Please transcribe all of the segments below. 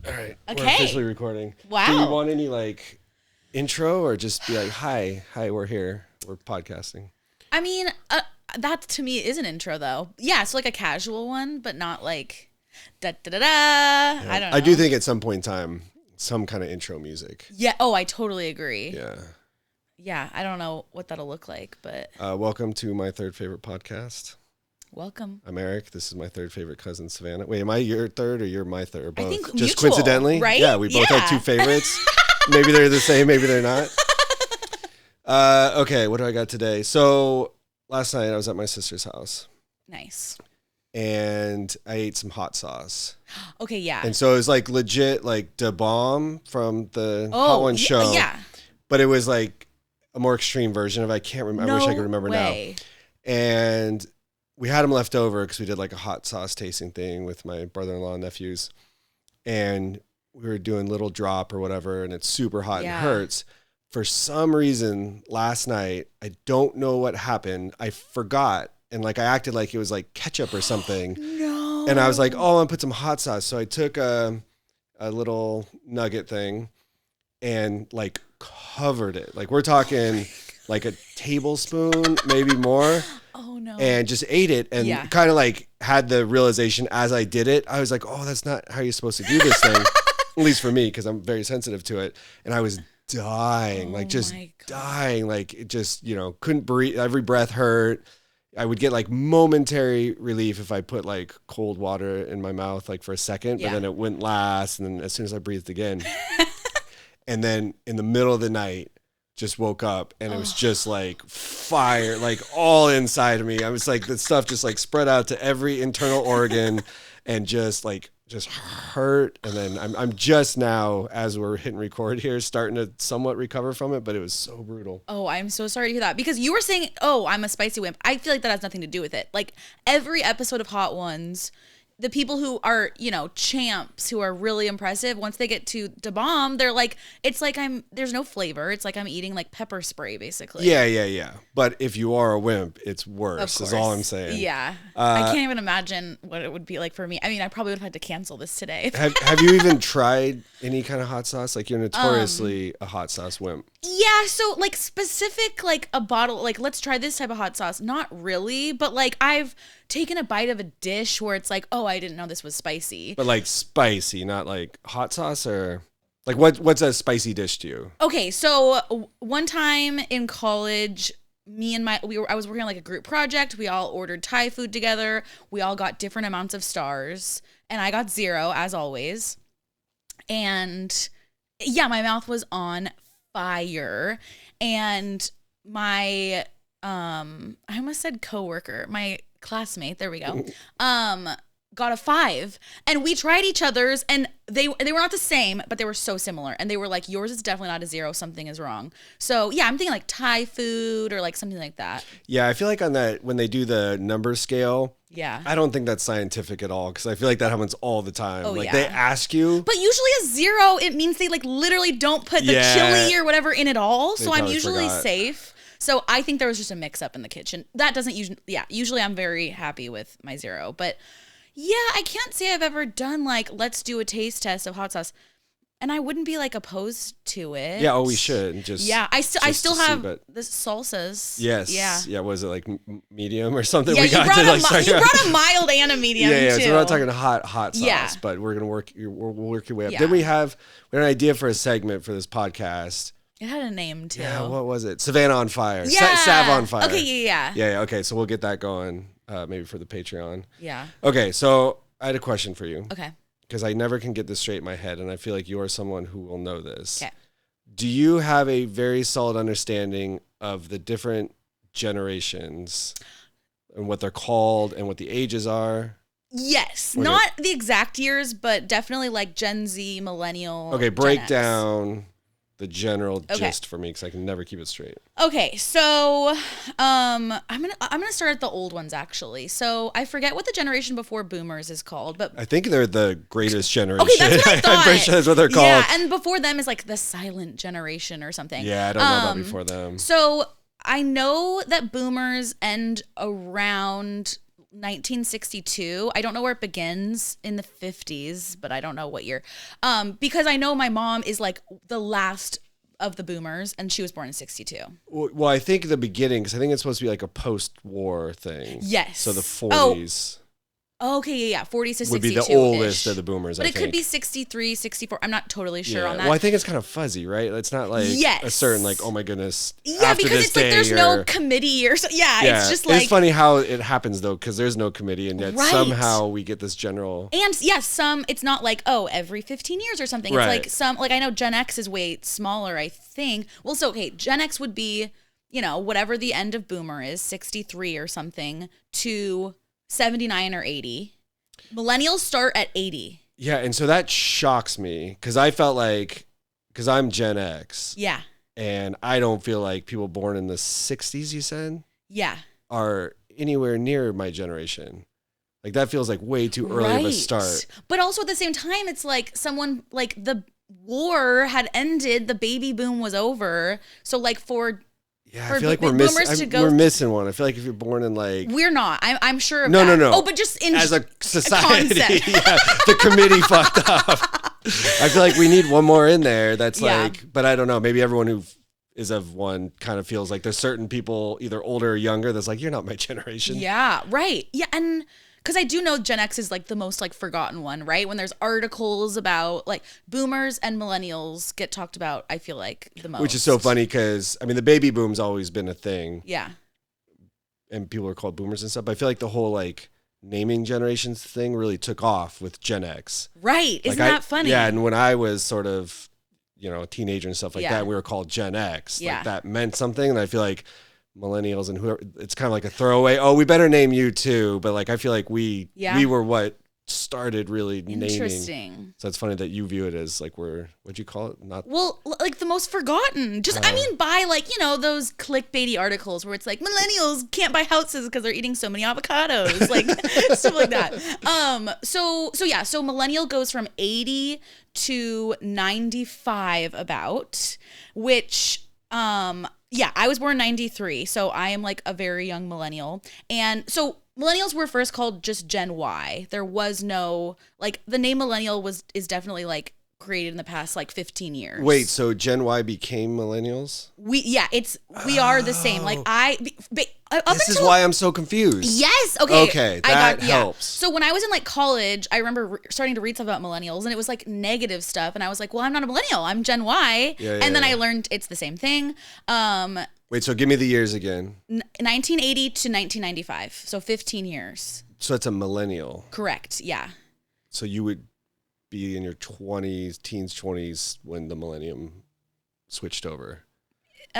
All right. Okay. We're officially recording. Wow. Do you want any like intro or just be like, hi, we're here. We're podcasting. I mean, that to me is an intro though. Yeah, so like a casual one, but not like da da da da. I don't know. I do think at some point in time, some kind of intro music. Yeah. Oh, I totally agree. Yeah. Yeah. I don't know what that'll look like, but Welcome to my third favorite podcast. welcome. I'm Eric. This is my third favorite cousin, Savannah. Wait, am I your third or you're my third? Or both? I think Just mutual, coincidentally? right? Yeah, we both Yeah. have two favorites. Maybe they're the same, maybe they're not. Okay, what do I got today? So last night I was at my sister's house Nice. and I ate some hot sauce. Okay. Yeah. And so it was like legit like Da Bomb from the Hot One show. Yeah. But it was like a more extreme version of it. I can't remember. I wish I could remember way. now. And we had them left over because we did like a hot sauce tasting thing with my brother-in-law and nephews. And we were doing little drop or whatever, and it's super hot Yeah. and hurts. For some reason, last night, I don't know what happened. I forgot. And like I acted like it was like ketchup or something. No. And I was like, oh, I'm gonna put some hot sauce. So I took a little nugget thing and like covered it. Like we're talking like a tablespoon, maybe more, Oh no. and just ate it and Yeah. kind of like had the realization as I did it. I was like, oh, that's not how you're supposed to do this thing. At least for me, because I'm very sensitive to it. And I was dying, Oh like just my God. dying. Like it just, couldn't breathe. Every breath hurt. I would get like momentary relief if I put like cold water in my mouth, like for a second, Yeah. but then it wouldn't last. And then as soon as I breathed again, and then in the middle of the night, just woke up and it was just like fire, like all inside of me. I was like, the stuff just like spread out to every internal organ and just hurt. And then I'm just now, as we're hitting record here, starting to somewhat recover from it, but it was so brutal. Oh, I'm so sorry to hear that because you were saying, "Oh, I'm a spicy wimp." I feel like that has nothing to do with it. Like every episode of Hot Ones, the people who are, champs who are really impressive, once they get to Da Bomb, they're like, it's like there's no flavor. It's like I'm eating like pepper spray basically. Yeah. But if you are a wimp, it's Of worse, course. is all I'm saying. Yeah. I can't even imagine what it would be like for me. I mean, I probably would have had to cancel this today. Have you even tried any kind of hot sauce? Like you're notoriously a hot sauce wimp. Yeah, so like specific, like a bottle, like let's try this type of hot sauce. Not really, but like I've taken a bite of a dish where it's like, oh, I didn't know this was spicy. But like spicy, not like hot sauce, or like what's a spicy dish to you? Okay, so one time in college, I was working on like a group project. We all ordered Thai food together. We all got different amounts of stars, and I got 0 as always. And yeah, my mouth was on fire, and my I almost said coworker, my classmate, there we go, got a 5, and we tried each other's, and they were not the same, but they were so similar, and they were like, yours is definitely not a 0, something is wrong. So yeah, I'm thinking like Thai food or like something like that. Yeah, I feel like on that, when they do the number scale, Yeah. I don't think that's scientific at all, because I feel like that happens all the time. Oh, like yeah. they ask you. But usually a 0, it means they like literally don't put the Yeah. chili or whatever in at all. They So I'm probably usually forgot. safe. So I think there was just a mix up in the kitchen. That doesn't usually I'm very happy with my 0. But yeah, I can't say I've ever done like, let's do a taste test of hot sauce. And I wouldn't be like opposed to it. Yeah, we should just. Yeah, I still just to see, have but- the salsas. Yes. Yeah. Yeah. Was it like medium or something? Yeah, we got to like start you brought a mild and a medium Yeah. too. So we're not talking hot sauce, Yeah. but we're gonna we'll work your way up. Yeah. Then we had an idea for a segment for this podcast. It had a name too. Yeah, what was it? Savannah on Fire. Yeah. Sav on Fire. Okay, yeah. Yeah, okay, so we'll get that going maybe for the Patreon. Yeah. Okay, so I had a question for you. Okay. Because I never can get this straight in my head, and I feel like you are someone who will know this. Okay. Do you have a very solid understanding of the different generations and what they're called and what the ages are? Yes, Okay. not the exact years, but definitely like Gen Z, millennial. Okay, Gen break X. down the general Okay. gist for me, because I can never keep it straight. Okay, so I'm gonna start at the old ones actually. So I forget what the generation before Boomers is called, but I think they're the greatest generation. okay, that's what I thought. I'm pretty sure that's what they're called. Yeah, and before them is like the silent generation or something. Yeah, I don't know about before them. So I know that Boomers end around 1962. I don't know where it begins in the 50s, but I don't know what year. Because I know my mom is like the last of the boomers, and she was born in 62. Well, I think the beginning, because I think it's supposed to be like a post-war thing. Yes. So the 40s. Oh, okay, yeah. 40s to 62 would be the oldest of the boomers, But I it think. could be 63, 64. I'm not totally sure on that. Well, I think it's kind of fuzzy, right? It's not like a certain, like, oh my goodness. Yeah, after because this it's like day there's no committee or so. Yeah, it's just like. It's funny how it happens, though, because there's no committee, and yet somehow we get this general. And it's not like, oh, every 15 years or something. Right. It's like I know Gen X is way smaller, I think. Well, so, okay, Gen X would be, whatever the end of boomer is, 63 or something, to 79 or 80. Millennials start at 80. Yeah, and so that shocks me because I felt like, because I'm Gen X. Yeah. And I don't feel like people born in the 60s, you said? Yeah. Are anywhere near my generation. Like that feels like way too early of a start. But also at the same time, it's like someone, like the war had ended, the baby boom was over. So like I feel like we're missing one. I feel like if you're born in like... We're not. I'm sure of that. No. Oh, but just in as a society. A the committee fucked up. I feel like we need one more in there that's like... But I don't know. Maybe everyone who is of one kind of feels like there's certain people, either older or younger, that's like, you're not my generation. Yeah, right. Yeah, and... Because I do know Gen X is like the most like forgotten one, right? When there's articles about like boomers and millennials get talked about, I feel like the most. Which is so funny because, I mean, the baby boom's always been a thing. Yeah. And people are called boomers and stuff. But I feel like the whole like naming generations thing really took off with Gen X. Right. Isn't that funny? Yeah. And when I was sort of, a teenager and stuff like that, we were called Gen X. Yeah. Like that meant something. And I feel like millennials and whoever, it's kind of like a throwaway. Oh, we better name you too. But like, I feel like we were what started really naming. Interesting. So it's funny that you view it as like what'd you call it? Not like the most forgotten. Just I mean, by like those clickbaity articles where it's like millennials can't buy houses because they're eating so many avocados, like stuff like that. So millennial goes from 80 to 95 about, which I was born in 93, so I am like a very young millennial. And so millennials were first called just Gen Y. There was no, like, the name millennial is definitely like created in the past like 15 years. Wait, so Gen Y became millennials? We are the same. Like this is why I'm so confused. Yes. Okay. Okay. That helps. So when I was in like college, I remember starting to read stuff about millennials, and it was like negative stuff. And I was like, well, I'm not a millennial. I'm Gen Y. And then I learned it's the same thing. Wait, so give me the years again. 1980 to 1995. So 15 years. So it's a millennial. Correct. Yeah. So you would be in your 20s, teens, 20s when the millennium switched over.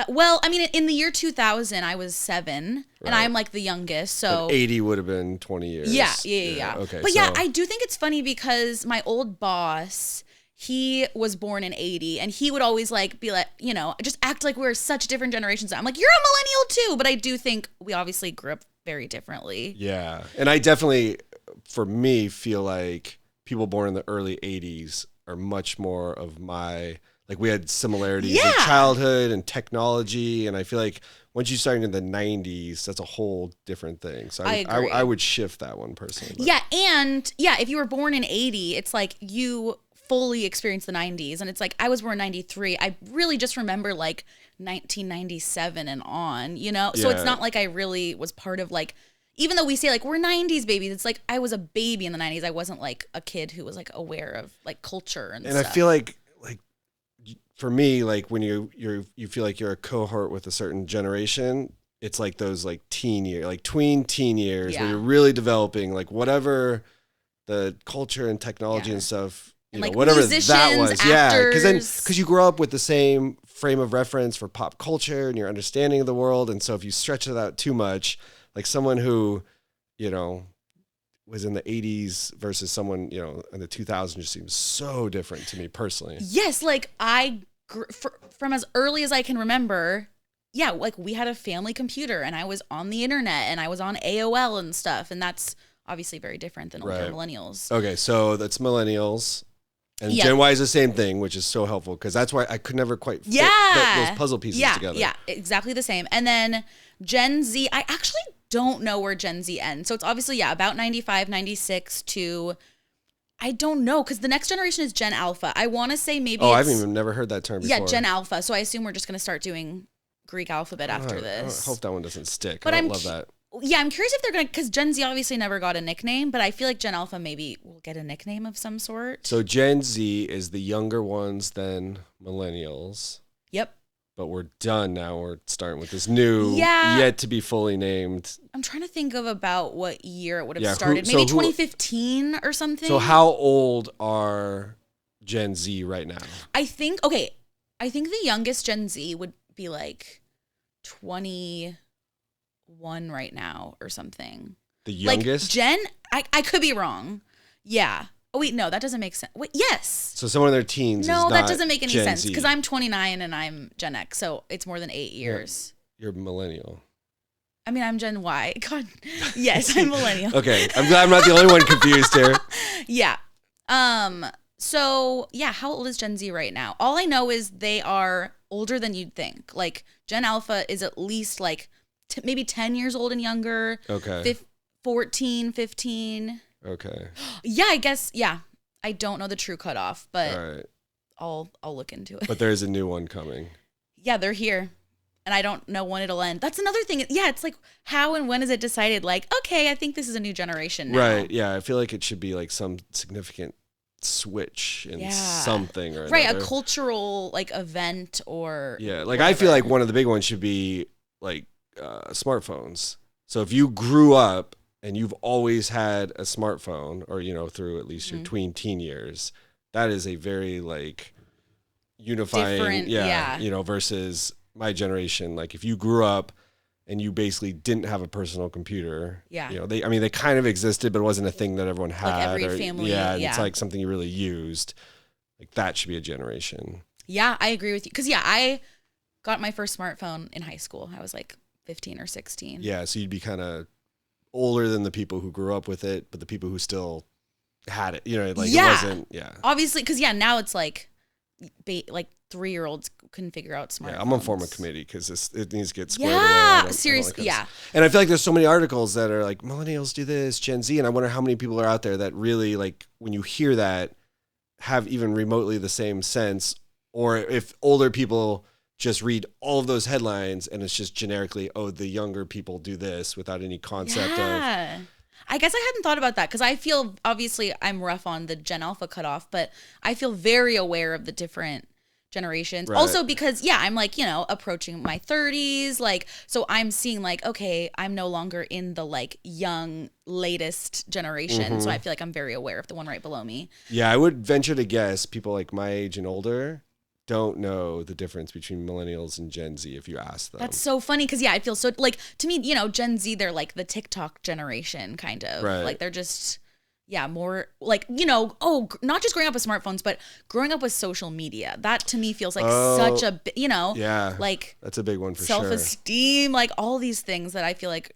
Well, I mean, in the year 2000, I was 7, and I'm like the youngest. So but 80 would have been 20 years. Yeah. Okay. But I do think it's funny because my old boss, he was born in 80, and he would always like be like, just act like we're such different generations. I'm like, you're a millennial too, but I do think we obviously grew up very differently. Yeah, and I definitely, for me, feel like people born in the early 80s are much more of my, like we had similarities in childhood and technology. And I feel like once you start in the 90s, that's a whole different thing. So I would shift that one personally. But. Yeah. And if you were born in 80, it's like you fully experienced the 90s. And it's like, I was born in 93. I really just remember like 1997 and on, So it's not like I really was part of like, even though we say like we're 90s babies, it's like I was a baby in the 90s. I wasn't like a kid who was like aware of like culture and stuff. I feel like for me, like when you feel like you're a cohort with a certain generation, it's like those like teen year, like tween teen years where you're really developing like whatever the culture and technology and stuff, like whatever that was. Actors. Because you grow up with the same frame of reference for pop culture and your understanding of the world. And so if you stretch it out too much, like someone who, was in the 80s versus someone, in the 2000s just seems so different to me personally. Yes, like from as early as I can remember, like we had a family computer and I was on the internet and I was on AOL and stuff. And that's obviously very different than older millennials. Okay, so that's millennials. And Gen Y is the same thing, which is so helpful because that's why I could never quite fit those puzzle pieces together. Yeah, exactly the same. And then Gen Z, I actually don't know where Gen Z ends. So it's obviously, about 95, 96 to, I don't know, because the next generation is Gen Alpha. I want to say maybe I've even never heard that term before. Yeah, Gen Alpha. So I assume we're just going to start doing Greek alphabet after this. I hope that one doesn't stick. But I don't love that. Yeah, I'm curious if they're going to, because Gen Z obviously never got a nickname, but I feel like Gen Alpha maybe will get a nickname of some sort. So Gen Z is the younger ones than millennials. Yep. But we're done now. We're starting with this new, yet to be fully named. I'm trying to think of about what year it would have started. Maybe 2015 or something. So how old are Gen Z right now? I think the youngest Gen Z would be like 21 right now or something. The youngest? I could be wrong. Yeah. Oh, wait, no, that doesn't make sense. Wait, yes. So someone in their teens No, is that not doesn't make any Gen sense Z. because I'm 29 and I'm Gen X, so it's more than 8 years. You're millennial. I mean, I'm Gen Y. God, yes, I'm millennial. Okay, I'm glad I'm not the only one confused here. Yeah. So, how old is Gen Z right now? All I know is they are older than you'd think. Like, Gen Alpha is at least like maybe 10 years old and younger. Okay. 14, 15. Okay. Yeah, I guess. Yeah, I don't know the true cutoff, but All right. I'll look into it. But there is a new one coming. Yeah, they're here, and I don't know when it'll end. That's another thing. Yeah, it's like how and when is it decided? Like, okay, I think this is a new generation now. Right. Yeah, I feel like it should be like some significant switch in something or right, another. a cultural like event or like whatever. I feel like one of the big ones should be like smartphones. So if you grew up and you've always had a smartphone or, through at least your tween teen years, that is a very like unifying, versus my generation. Like if you grew up and you basically didn't have a personal computer, they kind of existed, but it wasn't a thing that everyone had. Like every family, it's like something you really used. Like that should be a generation. Yeah, I agree with you. Because I got my first smartphone in high school. I was like 15 or 16. Yeah, so you'd be kind of older than the people who grew up with it, but the people who still had it, it wasn't, obviously, because now it's like 3-year-olds can figure out smartphones. I'm gonna form a committee because it needs to get squared away. Yeah, seriously, And I feel like there's so many articles that are like millennials do this, Gen Z, and I wonder how many people are out there that really like when you hear that have even remotely the same sense, or if older people just read all of those headlines and it's just generically, the younger people do this without any concept of. I guess I hadn't thought about that because I feel, obviously, I'm rough on the Gen Alpha cutoff, but I feel very aware of the different generations. Right. Also because, I'm like, approaching my 30s. Like, so I'm seeing like, okay, I'm no longer in the like young, latest generation. Mm-hmm. So I feel like I'm very aware of the one right below me. Yeah, I would venture to guess people like my age and older don't know the difference between millennials and Gen Z if you ask them. That's so funny because I feel so like to me, Gen Z, they're like the TikTok generation kind of. Right. Like they're just more like, not just growing up with smartphones, but growing up with social media. That to me feels like such a, like that's a big one for self-esteem, like all these things that I feel like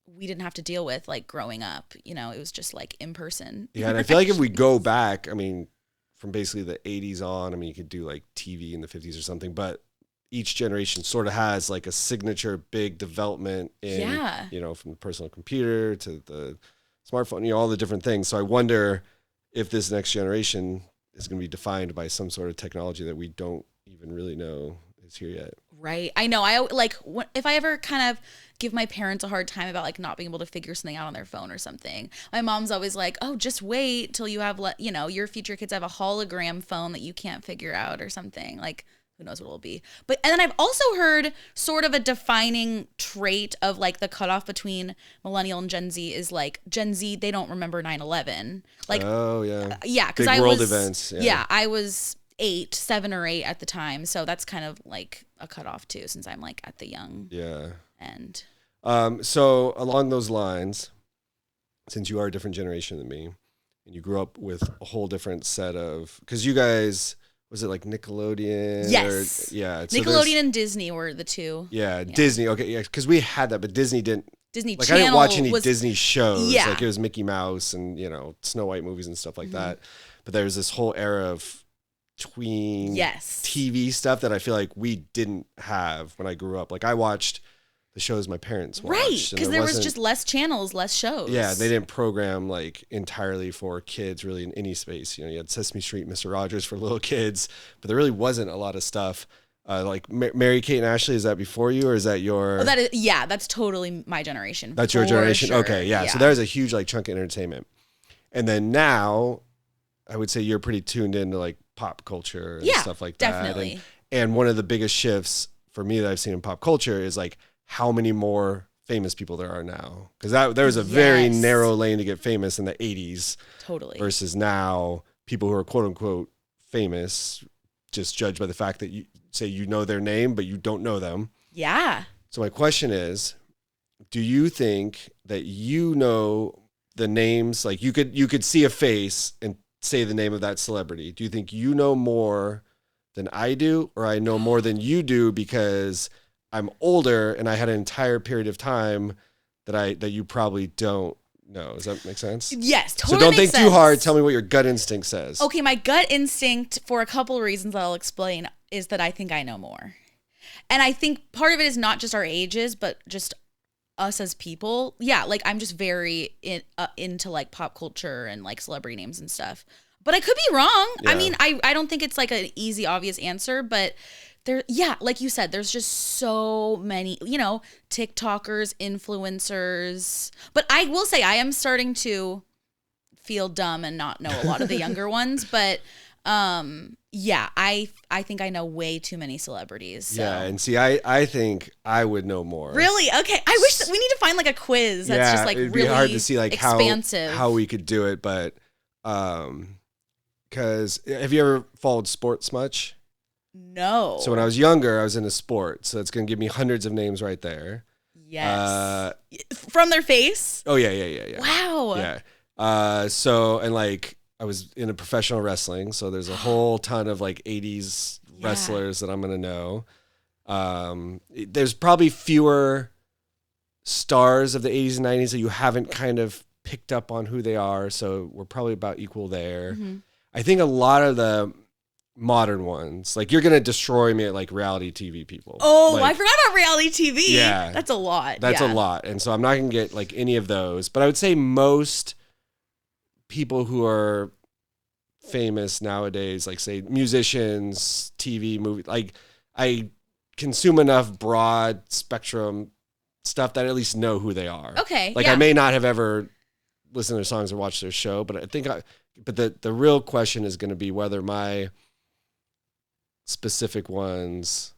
we didn't have to deal with like growing up, it was just like in person. Yeah. And I feel like if we go back, I mean, from basically the 80s on, I mean, you could do like TV in the 50s or something, but each generation sort of has like a signature big development in, from the personal computer to the smartphone, all the different things. So I wonder if this next generation is going to be defined by some sort of technology that we don't even really know is here yet. Right. I know. I like if I ever kind of give my parents a hard time about like not being able to figure something out on their phone or something. My mom's always like, "Oh, just wait till you have your future kids have a hologram phone that you can't figure out or something." Like who knows what it'll be. But and then I've also heard sort of a defining trait of like the cutoff between millennial and Gen Z is like Gen Z, they don't remember 9/11. Like because big world events. Yeah, I was 7 or 8 at the time, so that's kind of like a cutoff too, since I'm like at the young end. So along those lines, since you are a different generation than me, and you grew up with a whole different set of, because you guys, was it like Nickelodeon? Yes. Nickelodeon and Disney were the two. Yeah, Disney. Okay, yeah, because we had that, but Disney didn't. Disney like Channel I didn't watch any Disney shows. Yeah. Like it was Mickey Mouse and Snow White movies and stuff like that. But there was this whole era of tween TV stuff that I feel like we didn't have when I grew up. Like I watched the shows my parents watched. Right, And because there was wasn't- just less channels, less shows. Yeah, they didn't program like entirely for kids really in any space. You know, you had Sesame Street, Mr. Rogers for little kids, but there really wasn't a lot of stuff. Like Mary Kate and Ashley, is that before you or is that your? Oh, that is, yeah, that's totally my generation. That's your for generation. sure. Okay, yeah. So there's a huge like chunk of entertainment, and then now, I would say you're pretty tuned into like pop culture and stuff like that. Definitely. And one of the biggest shifts for me that I've seen in pop culture is like how many more famous people there are now. Because there was a very Yes. narrow lane to get famous in the 80s Totally. versus now people who are quote unquote famous just judged by the fact that you say you know their name, but you don't know them. Yeah. So my question is, do you think that you know the names? Like you could see a face and say the name of that celebrity. Do you think you know more than I do, or I know more than you do because I'm older and I had an entire period of time that you probably don't know? Does that make sense? Yes, So totally. don't makes think too hard. sense. Tell me what your gut instinct says. Okay, my gut instinct, for a couple of reasons that I'll explain, is that I think I know more. And I think part of it is not just our ages, but just us as people. Yeah, like I'm just very into like pop culture and like celebrity names and stuff. But I could be wrong. Yeah. I mean, I don't think it's like an easy, obvious answer, but yeah, like you said, there's just so many, TikTokers, influencers. But I will say I am starting to feel dumb and not know a lot of the younger ones. But yeah, I think I know way too many celebrities. So. Yeah, and see, I think I would know more. Really? Okay. I wish that we need to find like a quiz that's just like it'd really be hard to see like expansive. how we could do it, but because have you ever followed sports much? No. So when I was younger, I was into sports, so it's gonna give me hundreds of names right there. Yes. From their face? Oh yeah. Wow. Yeah. So and like I was into professional wrestling, so there's a whole ton of like 80s wrestlers that I'm gonna know. There's probably fewer stars of the 80s and 90s that you haven't kind of picked up on who they are, so we're probably about equal there. Mm-hmm. I think a lot of the modern ones, like you're gonna destroy me at like reality TV people. Oh, like, I forgot about reality TV. Yeah. That's a lot. That's yeah. a lot, and so I'm not gonna get like any of those. But I would say most people who are famous nowadays, like say musicians, TV, movie, like I consume enough broad spectrum stuff that I at least know who they are. Okay. Like yeah. I may not have ever listened to their songs or watched their show, but I think but the real question is going to be whether my specific ones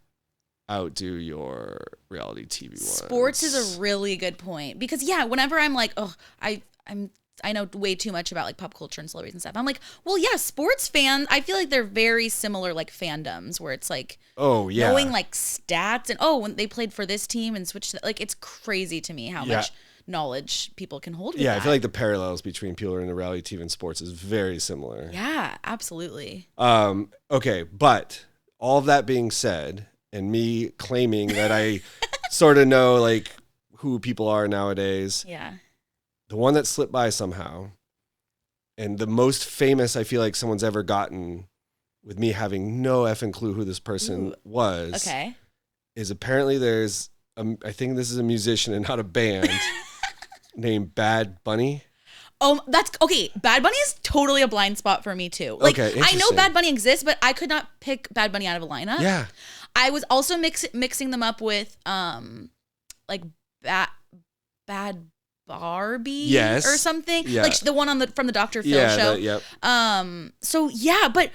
outdo your reality TV ones. Sports is a really good point because whenever I'm like, oh, I know way too much about like pop culture and celebrities and stuff. I'm like, well, yeah, sports fans. I feel like they're very similar, like fandoms, where it's like, knowing like stats and when they played for this team and switched. Like it's crazy to me how much knowledge people can hold. With I that. feel like the parallels between people who are in the reality TV and sports is very similar. Yeah, absolutely. Okay, but all of that being said, and me claiming that I sort of know like who people are nowadays. Yeah. The one that slipped by somehow, and the most famous I feel like someone's ever gotten with me having no effing clue who this person was, is apparently there's, I think this is a musician and not a band, named Bad Bunny. Oh, that's okay. Bad Bunny is totally a blind spot for me too. Like I know interesting. Bad Bunny exists, but I could not pick Bad Bunny out of a lineup. Yeah. I was also mixing them up with like Bad Barbie or something. Yeah. Like the one from the Dr. Phil show. Yep. So yeah, but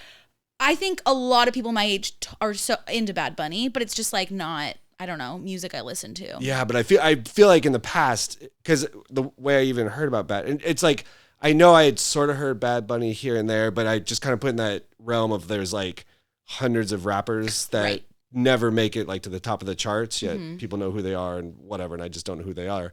I think a lot of people my age are so into Bad Bunny, but it's just like not, I don't know, music I listen to. Yeah, but I feel like in the past, because the way I even heard about and it's like I know I had sort of heard Bad Bunny here and there, but I just kind of put in that realm of there's like hundreds of rappers that never make it like to the top of the charts, yet people know who they are and whatever, and I just don't know who they are.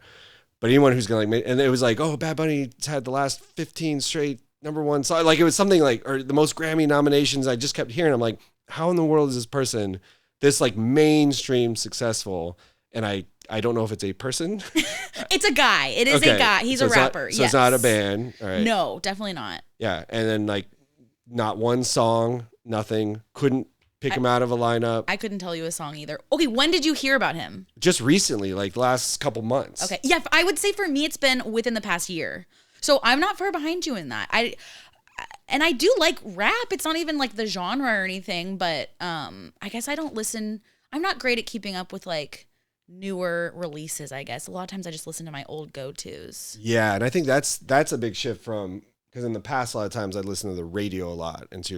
But anyone who's gonna like, and it was like, oh, Bad Bunny's had the last 15 straight #1 song. Like it was something like, or the most Grammy nominations. I just kept hearing. I'm like, how in the world is this person this like mainstream successful? And I don't know if it's a person. It's a guy. It is a guy. He's a rapper. So it's not a band. All right. No, definitely not. Yeah, and then like not one song, nothing. Couldn't pick him out of a lineup. I couldn't tell you a song either. Okay, when did you hear about him? Just recently, like the last couple months. Okay. Yeah, I would say for me it's been within the past year. So I'm not far behind you in that. I do like rap. It's not even like the genre or anything, but I guess I don't listen. I'm not great at keeping up with like newer releases, I guess. A lot of times I just listen to my old go-tos. Yeah, and I think that's a big shift from, because in the past a lot of times I'd listen to the radio a lot, and so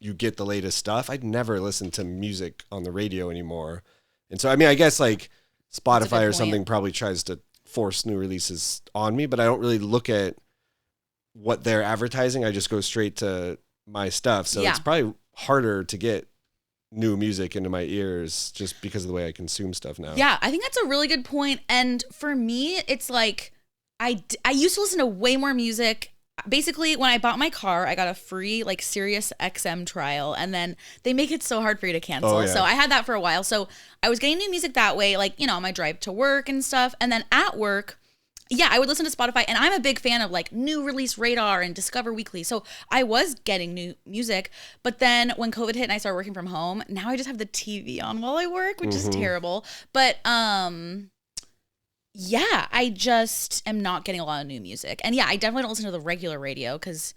you get the latest stuff. I'd never listen to music on the radio anymore. And so I mean, I guess like Spotify or something probably tries to force new releases on me, but I don't really look at what they're advertising. I just go straight to my stuff. So it's probably harder to get new music into my ears just because of the way I consume stuff now. Yeah, I think that's a really good point. And for me, it's like I used to listen to way more music. Basically, when I bought my car, I got a free like Sirius XM trial, and then they make it so hard for you to cancel. Oh, yeah. So I had that for a while. So I was getting new music that way, like, you know, on my drive to work and stuff. And then at work, yeah, I would listen to Spotify, and I'm a big fan of like New Release Radar and Discover Weekly. So I was getting new music, but then when COVID hit and I started working from home, now I just have the TV on while I work, which is terrible. But yeah, I just am not getting a lot of new music. And yeah, I definitely don't listen to the regular radio because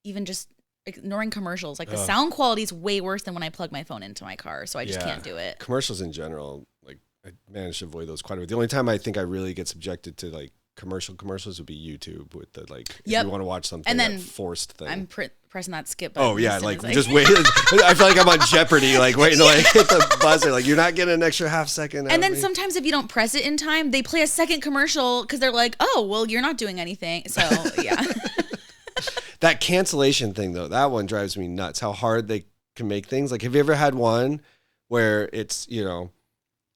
even just ignoring commercials, like the sound quality is way worse than when I plug my phone into my car. So I just can't do it. Commercials in general, like I managed to avoid those quite a bit. The only time I think I really get subjected to like commercials would be YouTube with the like, if you want to watch something, and then that forced thing. I'm pressing that skip button. Oh yeah, like just wait. I feel like I'm on Jeopardy, like waiting to like hit the buzzer. Like you're not getting an extra half second. And then sometimes if you don't press it in time, they play a second commercial because they're like, oh, well, you're not doing anything. So yeah. That cancellation thing though, that one drives me nuts. How hard they can make things. Like, have you ever had one where it's, you know,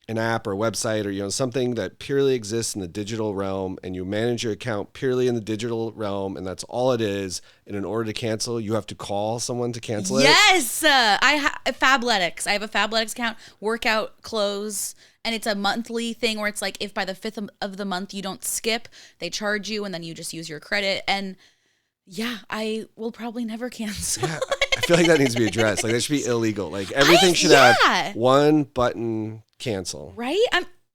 an app or a website or, you know, something that purely exists in the digital realm, and you manage your account purely in the digital realm, and that's all it is, and in order to cancel you have to call someone to cancel it? Yes. Fabletics. I have a Fabletics account, workout clothes, and it's a monthly thing where it's like if by the 5th of the month you don't skip, they charge you, and then you just use your credit. And yeah, I will probably never cancel. Yeah, I feel like that needs to be addressed. Like that should be illegal. Like everything should have one button cancel. Right?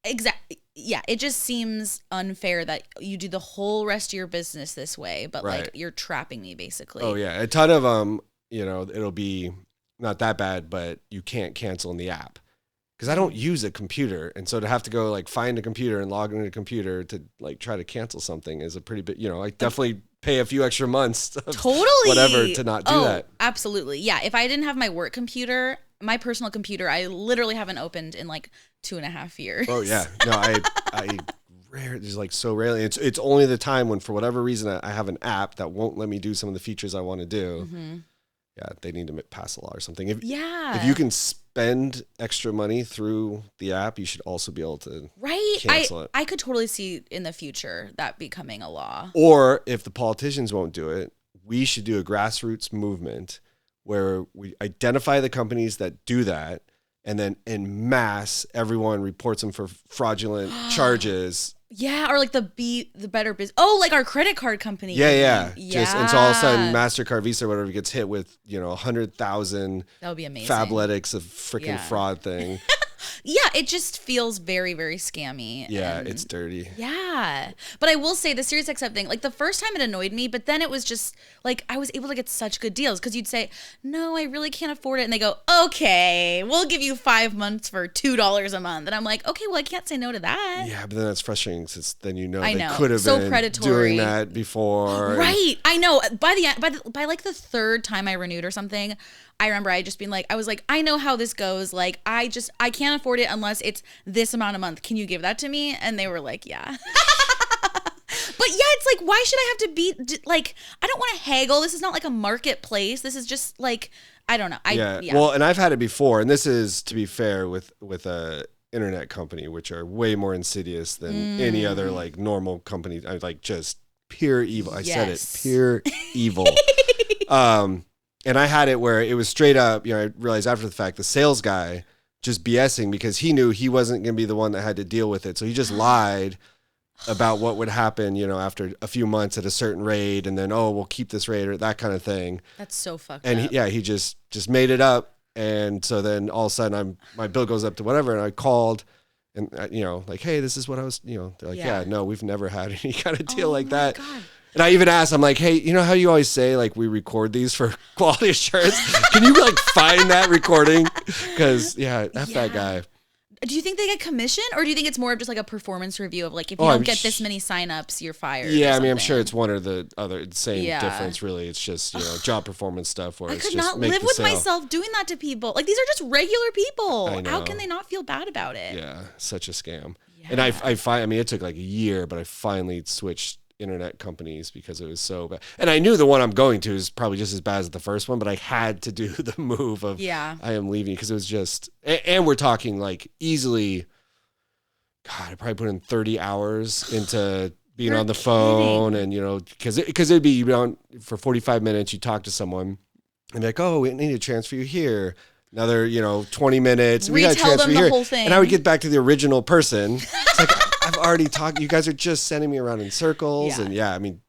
Exactly. Yeah, it just seems unfair that you do the whole rest of your business this way, but like you're trapping me basically. Oh yeah, a ton of you know, it'll be not that bad, but you can't cancel in the app. Because I don't use a computer, and so to have to go like find a computer and log into a computer to like try to cancel something is a pretty big, you know, I definitely pay a few extra months of whatever to not do that. Absolutely. Yeah. If I didn't have my work computer, my personal computer, I literally haven't opened in like 2.5 years. Oh yeah. No, I there's like so rarely. It's only the time when for whatever reason I have an app that won't let me do some of the features I want to do. Mm-hmm. Yeah, they need to pass a law or something. If you can spend extra money through the app, you should also be able to cancel it. I could totally see in the future that becoming a law. Or if the politicians won't do it, we should do a grassroots movement where we identify the companies that do that, and then en masse, everyone reports them for fraudulent charges. Yeah, or like the Better Business. Oh, like our credit card company. Yeah. And so all of a sudden, MasterCard, Visa, whatever gets hit with 100,000. That would be amazing. Fabletics of freaking fraud thing. Yeah, it just feels very, very scammy. Yeah, it's dirty. Yeah. But I will say the SiriusXM thing, like the first time it annoyed me, but then it was just like I was able to get such good deals because you'd say, no, I really can't afford it. And they go, okay, we'll give you 5 months for $2 a month. And I'm like, okay, well, I can't say no to that. Yeah, but then that's frustrating since then they could have been predatory. Doing that before. Right. I know. By like the third time I renewed or something, I remember I just being like, I was like, I know how this goes. Like, I can't afford it unless it's this amount a month. Can you give that to me? And they were like, yeah. But yeah, it's like, why should I have to be like, I don't want to haggle. This is not like a marketplace. This is just like, I don't know. Yeah. Well, and I've had it before. And this is, to be fair, with a internet company, which are way more insidious than any other like normal company. I like just pure evil. I said it, pure evil. And I had it where it was straight up, I realized after the fact, the sales guy just BSing because he knew he wasn't going to be the one that had to deal with it. So he just lied about what would happen, after a few months at a certain rate, and then, we'll keep this rate or that kind of thing. That's so fucked up. And he just made it up And so then all of a sudden my bill goes up to whatever. And I called and, like, hey, this is what I was, they're like, yeah, no, we've never had any kind of deal like that. God. And I even asked, I'm like, hey, you know how you always say, like, we record these for quality assurance? Can you, like, find that recording? Because, that guy. Do you think they get commission, or do you think it's more of just like a performance review of like, if you don't get this many signups, you're fired? Yeah, I mean, I'm sure it's one or the other, same difference, really. It's just, job performance stuff where I it's could just not live with myself doing that to people. Like, these are just regular people. I know. How can they not feel bad about it? Yeah, such a scam. Yeah. And I mean, it took like a year, but I finally switched internet companies because it was so bad. And I knew the one I'm going to is probably just as bad as the first one, but I had to do the move of I am leaving, because it was just, and we're talking like easily, God, I probably put in 30 hours into being on the phone, and because it'd be for 45 minutes you talk to someone and they're like, oh, we need to transfer you here. Another 20 minutes. We got to transfer you here. Whole thing. And I would get back to the original person. It's like, I've already talked. You guys are just sending me around in circles. Yeah. And I mean,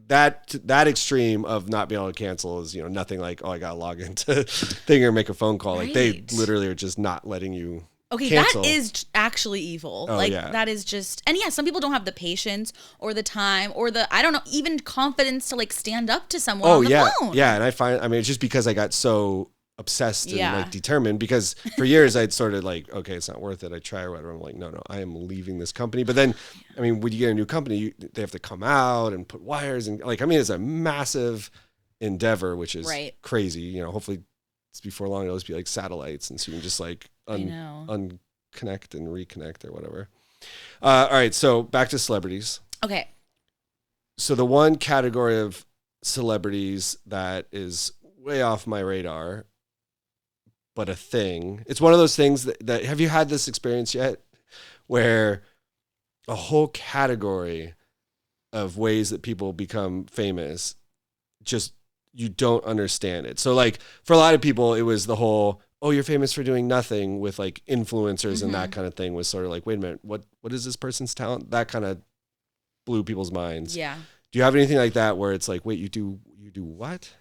that extreme of not being able to cancel is, nothing like, oh, I got to log into thing or make a phone call. Right. Like, they literally are just not letting you cancel. That is actually evil. That is just, and some people don't have the patience or the time or I don't know, even confidence to like stand up to someone on the phone. Yeah. And I mean, it's just because I got so obsessed and like determined, because for years I'd sort of like, okay, it's not worth it. I try or whatever. I'm like, no, I am leaving this company. But then, I mean, when you get a new company, they have to come out and put wires and like, I mean, it's a massive endeavor, which is crazy. Hopefully it's before long, it'll just be like satellites. And so you can just like unconnect and reconnect or whatever. All right. So back to celebrities. Okay. So the one category of celebrities that is way off my radar, but a thing. It's one of those things that have you had this experience yet where a whole category of ways that people become famous, just you don't understand it. So like for a lot of people, it was the whole, oh, you're famous for doing nothing, with like influencers and that kind of thing, was sort of like, wait a minute, what is this person's talent? That kind of blew people's minds. Yeah. Do you have anything like that where it's like, wait, you do what?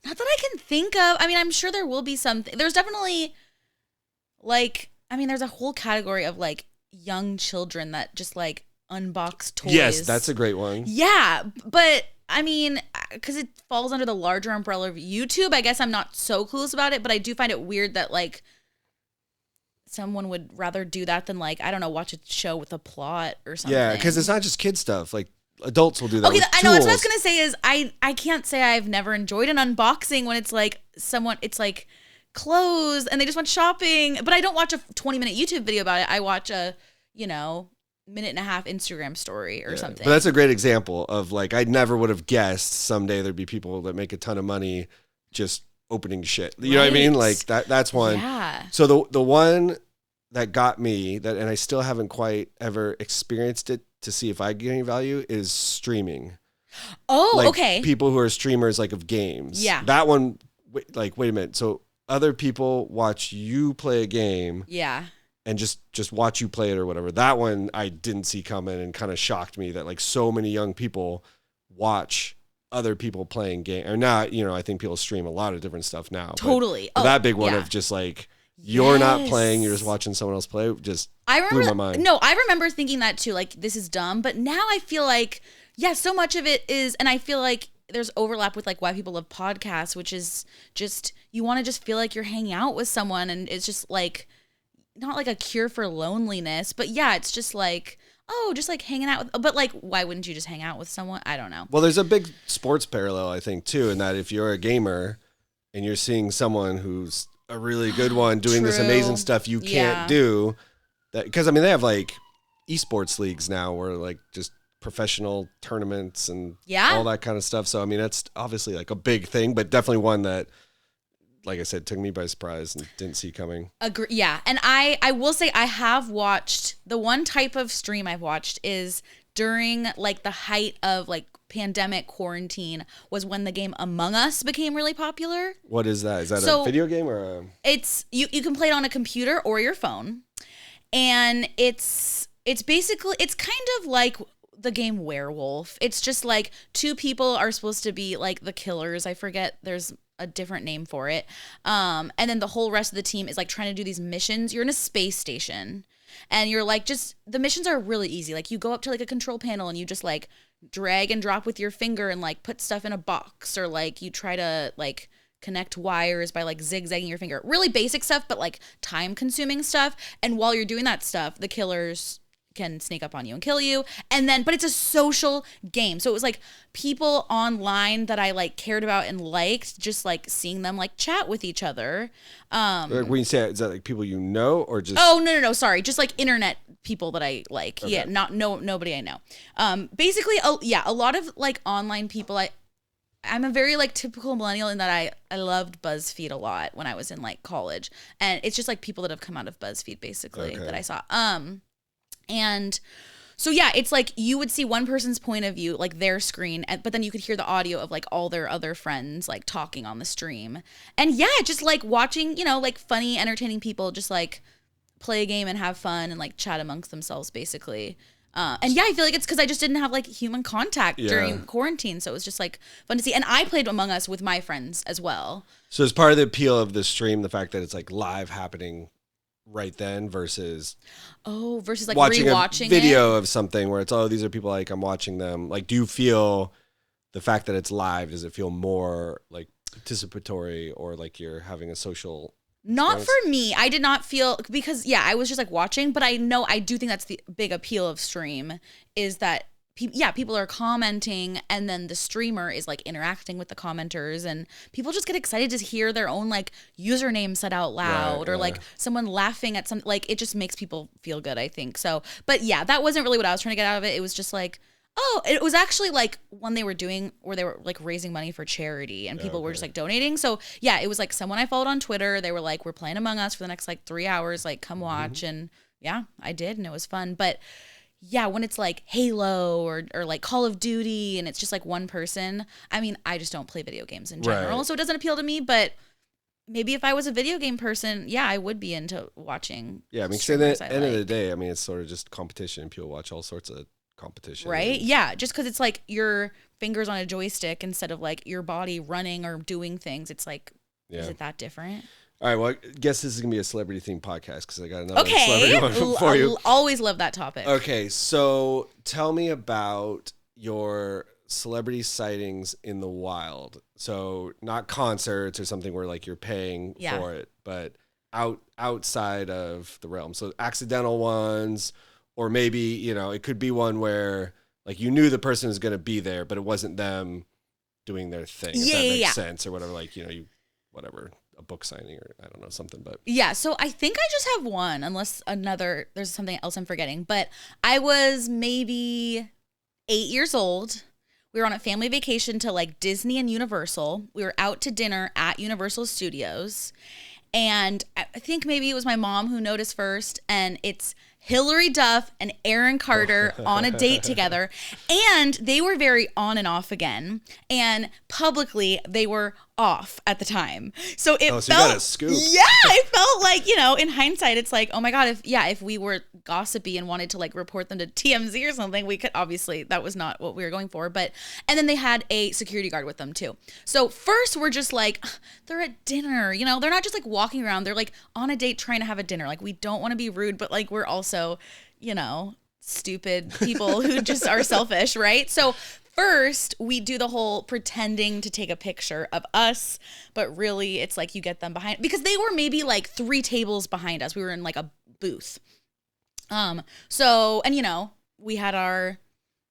Not that I can think of. I mean, I'm sure there will be something. There's definitely like, I mean, there's a whole category of like young children that just like unbox toys. Yes, that's a great one. Yeah, but I mean, because it falls under the larger umbrella of YouTube, I guess I'm not so clueless about it, but I do find it weird that like someone would rather do that than like, I don't know, watch a show with a plot or something. Yeah, because it's not just kid stuff. Like adults will do that. Okay, I know. That's what I was gonna say. Is I can't say I've never enjoyed an unboxing when it's like it's like clothes and they just went shopping. But I don't watch a 20-minute YouTube video about it. I watch a minute and a half Instagram story or something. But that's a great example of like, I never would have guessed someday there'd be people that make a ton of money just opening shit. You know what I mean? Like that's one. Yeah. So the one that got me and I still haven't quite ever experienced it to see if I get any value is streaming. Oh, like okay. People who are streamers like of games. Yeah. That one, like, wait a minute. So other people watch you play a game. Yeah. And just watch you play it or whatever. That one I didn't see coming and kind of shocked me that like so many young people watch other people playing game. Or now, I think people stream a lot of different stuff now. Totally. But that big one of just like, you're not playing, you're just watching someone else play, just blew my mind. No, I remember thinking that too, like, this is dumb. But now I feel like, so much of it is, and I feel like there's overlap with like why people love podcasts, which is just, you want to just feel like you're hanging out with someone, and it's just like, not like a cure for loneliness, but it's just like, oh, just like hanging out with, but like, why wouldn't you just hang out with someone? I don't know. Well, there's a big sports parallel, I think, too, in that if you're a gamer and you're seeing someone who's a really good one doing this amazing stuff you can't do, that, because I mean, they have like esports leagues now where like just professional tournaments and all that kind of stuff. So, I mean, that's obviously like a big thing, but definitely one that, like I said, took me by surprise and didn't see coming. Agree. Yeah. And I will say I have watched, the one type of stream I've watched is during like the height of like pandemic quarantine, was when the game Among Us became really popular. What is that? Is that a video game or a... It's, you can play it on a computer or your phone. And it's basically, it's kind of like the game Werewolf. It's just like two people are supposed to be like the killers. I forget, there's a different name for it. And then the whole rest of the team is like trying to do these missions. You're in a space station and you're like, just the missions are really easy. Like you go up to like a control panel and you just like drag and drop with your finger and like put stuff in a box, or like you try to like connect wires by like zigzagging your finger. Really basic stuff, but like time consuming stuff. And while you're doing that stuff, the killers can sneak up on you and kill you. And then, but it's a social game. So it was like people online that I like cared about and liked, just like seeing them like chat with each other. Like when you say is that like people you know or just? Oh, no. Sorry. Just like internet people that I like. Okay. Yeah. Nobody I know. Basically, a lot of like online people. I'm a very like typical millennial in that I loved BuzzFeed a lot when I was in like college. And it's just like people that have come out of BuzzFeed basically that I saw. And so, yeah, it's like you would see one person's point of view, like their screen, but then you could hear the audio of like all their other friends like talking on the stream. And yeah, just like watching, like funny, entertaining people just like play a game and have fun and like chat amongst themselves basically. And yeah, I feel like it's because I just didn't have like human contact during quarantine. So it was just like fun to see. And I played Among Us with my friends as well. So it's part of the appeal of the stream, the fact that it's like live happening right then versus like watching rewatching a video of something where it's these are people like I'm watching them. Like, do you feel the fact that it's live, does it feel more like participatory or like you're having a social Not experience? for me. I did not feel, because I was just like watching, but I do think that's the big appeal of stream is that people are commenting and then the streamer is like interacting with the commenters and people just get excited to hear their own like username said out loud or like someone laughing at something. Like it just makes people feel good, I think. So, but yeah, that wasn't really what I was trying to get out of it. It was just like, it was actually like one they were doing where they were like raising money for charity and people were just like donating. So yeah, it was like someone I followed on Twitter. They were like, we're playing Among Us for the next like 3 hours. Like come watch. And yeah, I did. And it was fun. But yeah, when it's like Halo or like Call of Duty and it's just like one person, I mean, I just don't play video games in general. So it doesn't appeal to me, but maybe if I was a video game person, I would be into watching. Yeah, I mean, at the end of the day, I mean, it's sort of just competition. People watch all sorts of competition. Right? Yeah, just because it's like your fingers on a joystick instead of like your body running or doing things. It's like, is it that different? All right, well, I guess this is going to be a celebrity-themed podcast because I got another celebrity one for you. Always love that topic. Okay, so tell me about your celebrity sightings in the wild. So not concerts or something where like you're paying for it, but outside of the realm. So accidental ones, or maybe, it could be one where like you knew the person was going to be there, but it wasn't them doing their thing. If that makes sense or whatever, like, whatever. A book signing or I don't know, something, but yeah, so I think I just have one unless there's something else I'm forgetting, but I was maybe 8 years old. We were on a family vacation to like Disney and Universal. We were out to dinner at Universal Studios and I think maybe it was my mom who noticed first, and it's Hillary Duff and Aaron Carter on a date together, and they were very on and off again, and publicly they were off at the time. So it felt, you got a scoop. Yeah, it felt like, in hindsight, it's like, oh my God, if we were gossipy and wanted to like report them to TMZ or something, we could, obviously that was not what we were going for, and then they had a security guard with them too. So first we're just like, they're at dinner, they're not just like walking around, they're like on a date trying to have a dinner. Like we don't want to be rude, but like we're also, stupid people who just are selfish, right? So first, we do the whole pretending to take a picture of us, but really it's like you get them behind, because they were maybe like 3 tables behind us. We were in like a booth. So, and we had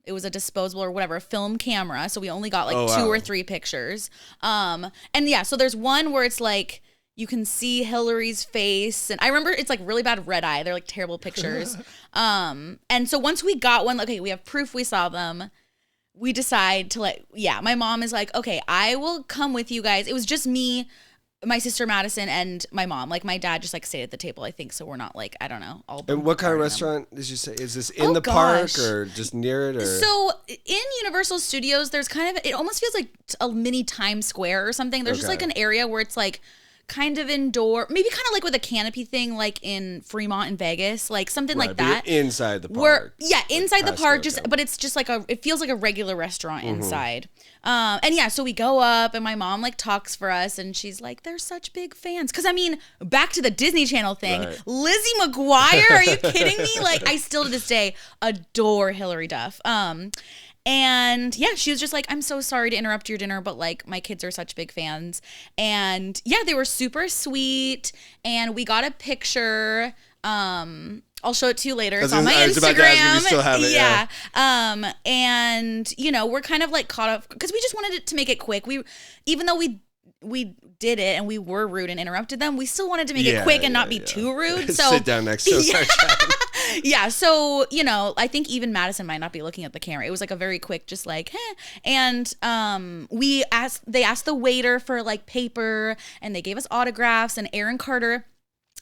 it was a disposable or whatever, a film camera. So we only got like 2 or 3 pictures. And yeah, so there's one where it's like, you can see Hillary's face. And I remember it's like really bad red eye. They're like terrible pictures. And so once we got one, okay, we have proof we saw them. We decide to my mom is like, okay, I will come with you guys. It was just me, my sister Madison, and my mom. Like my dad just like stayed at the table, I think. So we're not like, I don't know. And what kind of restaurant did you say? Is this in the park or just near it? Or? So in Universal Studios, there's kind of, it almost feels like a mini Times Square or something. There's just like an area where it's like kind of indoor, maybe kind of like with a canopy thing, like in Fremont in Vegas, like something like but that. you're inside the park. Inside the past park, downtown. but it's just like it feels like a regular restaurant Mm-hmm. inside. And yeah, so we go up and my mom like talks for us and she's like, they're such big fans. Cause I mean, back to the Disney Channel thing, Right. Lizzie McGuire, are you kidding me? Like I still to this day adore Hillary Duff. And yeah, she was just like, I'm so sorry to interrupt your dinner, but like my kids are such big fans. And yeah, they were super sweet. And we got a picture. I'll show it to you later. It's on my I was about to ask if you Instagram. still have it, yeah. And you know, we're kind of like caught up because we just wanted it to make it quick. Even though we did it and we were rude and interrupted them, we still wanted to make it quick and not be too rude. So sit down next to us. yeah, so you know, I think even Madison might not be looking at the camera. It was like a very quick, just like, and they asked the waiter for like paper, and they gave us autographs, and Aaron Carter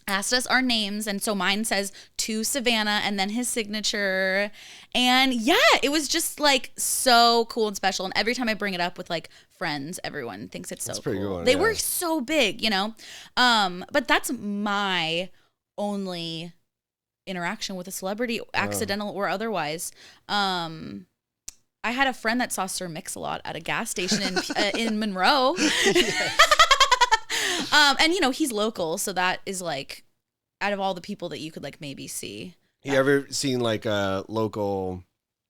asked us our names, and so mine says to Savannah and then his signature. And yeah, it was just like so cool and special, and every time I bring it up with like friends, everyone thinks it's so pretty cool. cool, They yeah. were so big, you know. But that's my only interaction with a celebrity, accidental or otherwise. I had a friend that saw Sir Mix-a-Lot at a gas station in Monroe. And you know, he's local, so that is like out of all the people that you could like maybe see. You ever seen like a local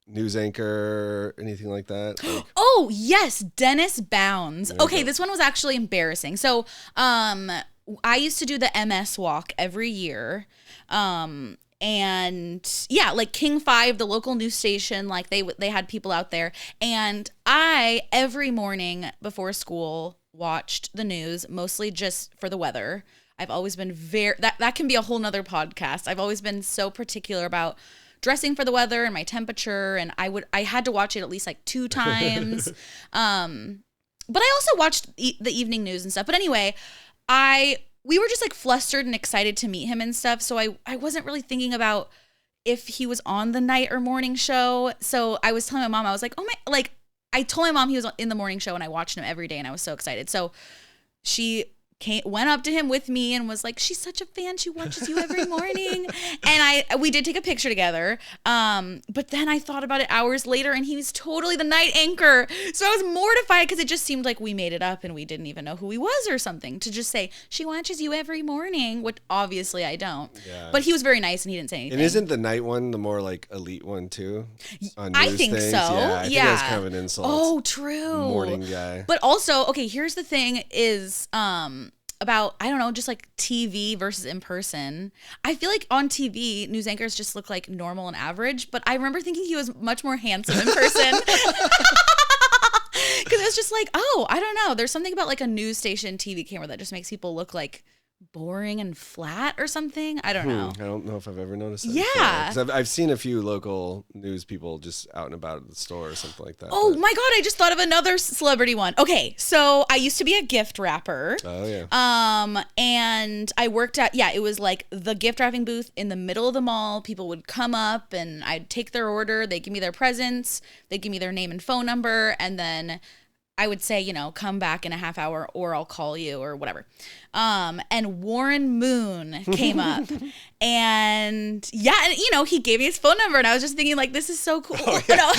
news anchor or anything like that? Like, Oh, yes, Dennis Bounds. There you Okay, go. this one was actually embarrassing. So, I used to do the MS walk every year. And yeah, like King 5, the local news station, like they had people out there, and I every morning before school watched the news, mostly just for the weather. I've always been that can be a whole nother podcast. I've always been so particular about dressing for the weather and my temperature, and I had to watch it at least like 2 times. But I also watched the evening news and stuff. But anyway, we were just like flustered and excited to meet him and stuff. So I wasn't really thinking about if he was on the night or morning show. So I was telling my mom, I was like, I told my mom he was in the morning show, and I watched him every day, and I was so excited. So she went up to him with me and was like, she's such a fan, she watches you every morning. And we did take a picture together, but then I thought about it hours later, and he was totally the night anchor. So I was mortified because it just seemed like we made it up and we didn't even know who he was or something, to just say she watches you every morning, which obviously I don't. Yeah. But he was very nice and he didn't say anything. and isn't the night one the more like elite one too? On I news think things? so. Yeah, I think Yeah. that's kind of an insult. Oh, true. Morning guy. But also, okay, here's the thing is about, I don't know, just like TV versus in person. I feel like on TV, news anchors just look like normal and average, but I remember thinking he was much more handsome in person. Because it was just like, oh, I don't know. There's something about like a news station TV camera that just makes people look like boring and flat or something. I don't know. I don't know if I've ever noticed that. Yeah. Because I've seen a few local news people just out and about at the store or something like that. Oh but- my God, I just thought of another celebrity one. Okay, so I used to be a gift wrapper. Oh, yeah. And I worked at, it was like the gift wrapping booth in the middle of the mall. People would come up and I'd take their order. They'd give me their presents. They'd give me their name and phone number. And then I would say, come back in a half hour or I'll call you or whatever. And Warren Moon came up and he gave me his phone number, and I was just thinking like, this is so cool. Oh, yeah.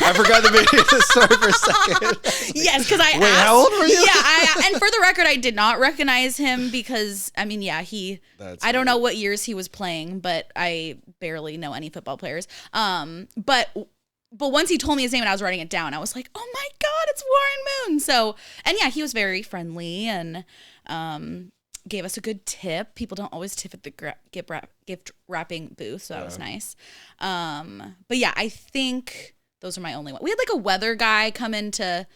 I forgot the beginning of the story for a second. Yes, because I Wait, asked, how old were you? Yeah, and for the record, I did not recognize him because, I mean, That's I don't know what years he was playing, but I barely know any football players. But once he told me his name and I was writing it down, I was like, oh my God, it's Warren Moon. So, and yeah, he was very friendly and gave us a good tip. People don't always tip at the gift wrapping booth, so that was nice. But yeah, I think those are my only ones. We had like a weather guy come into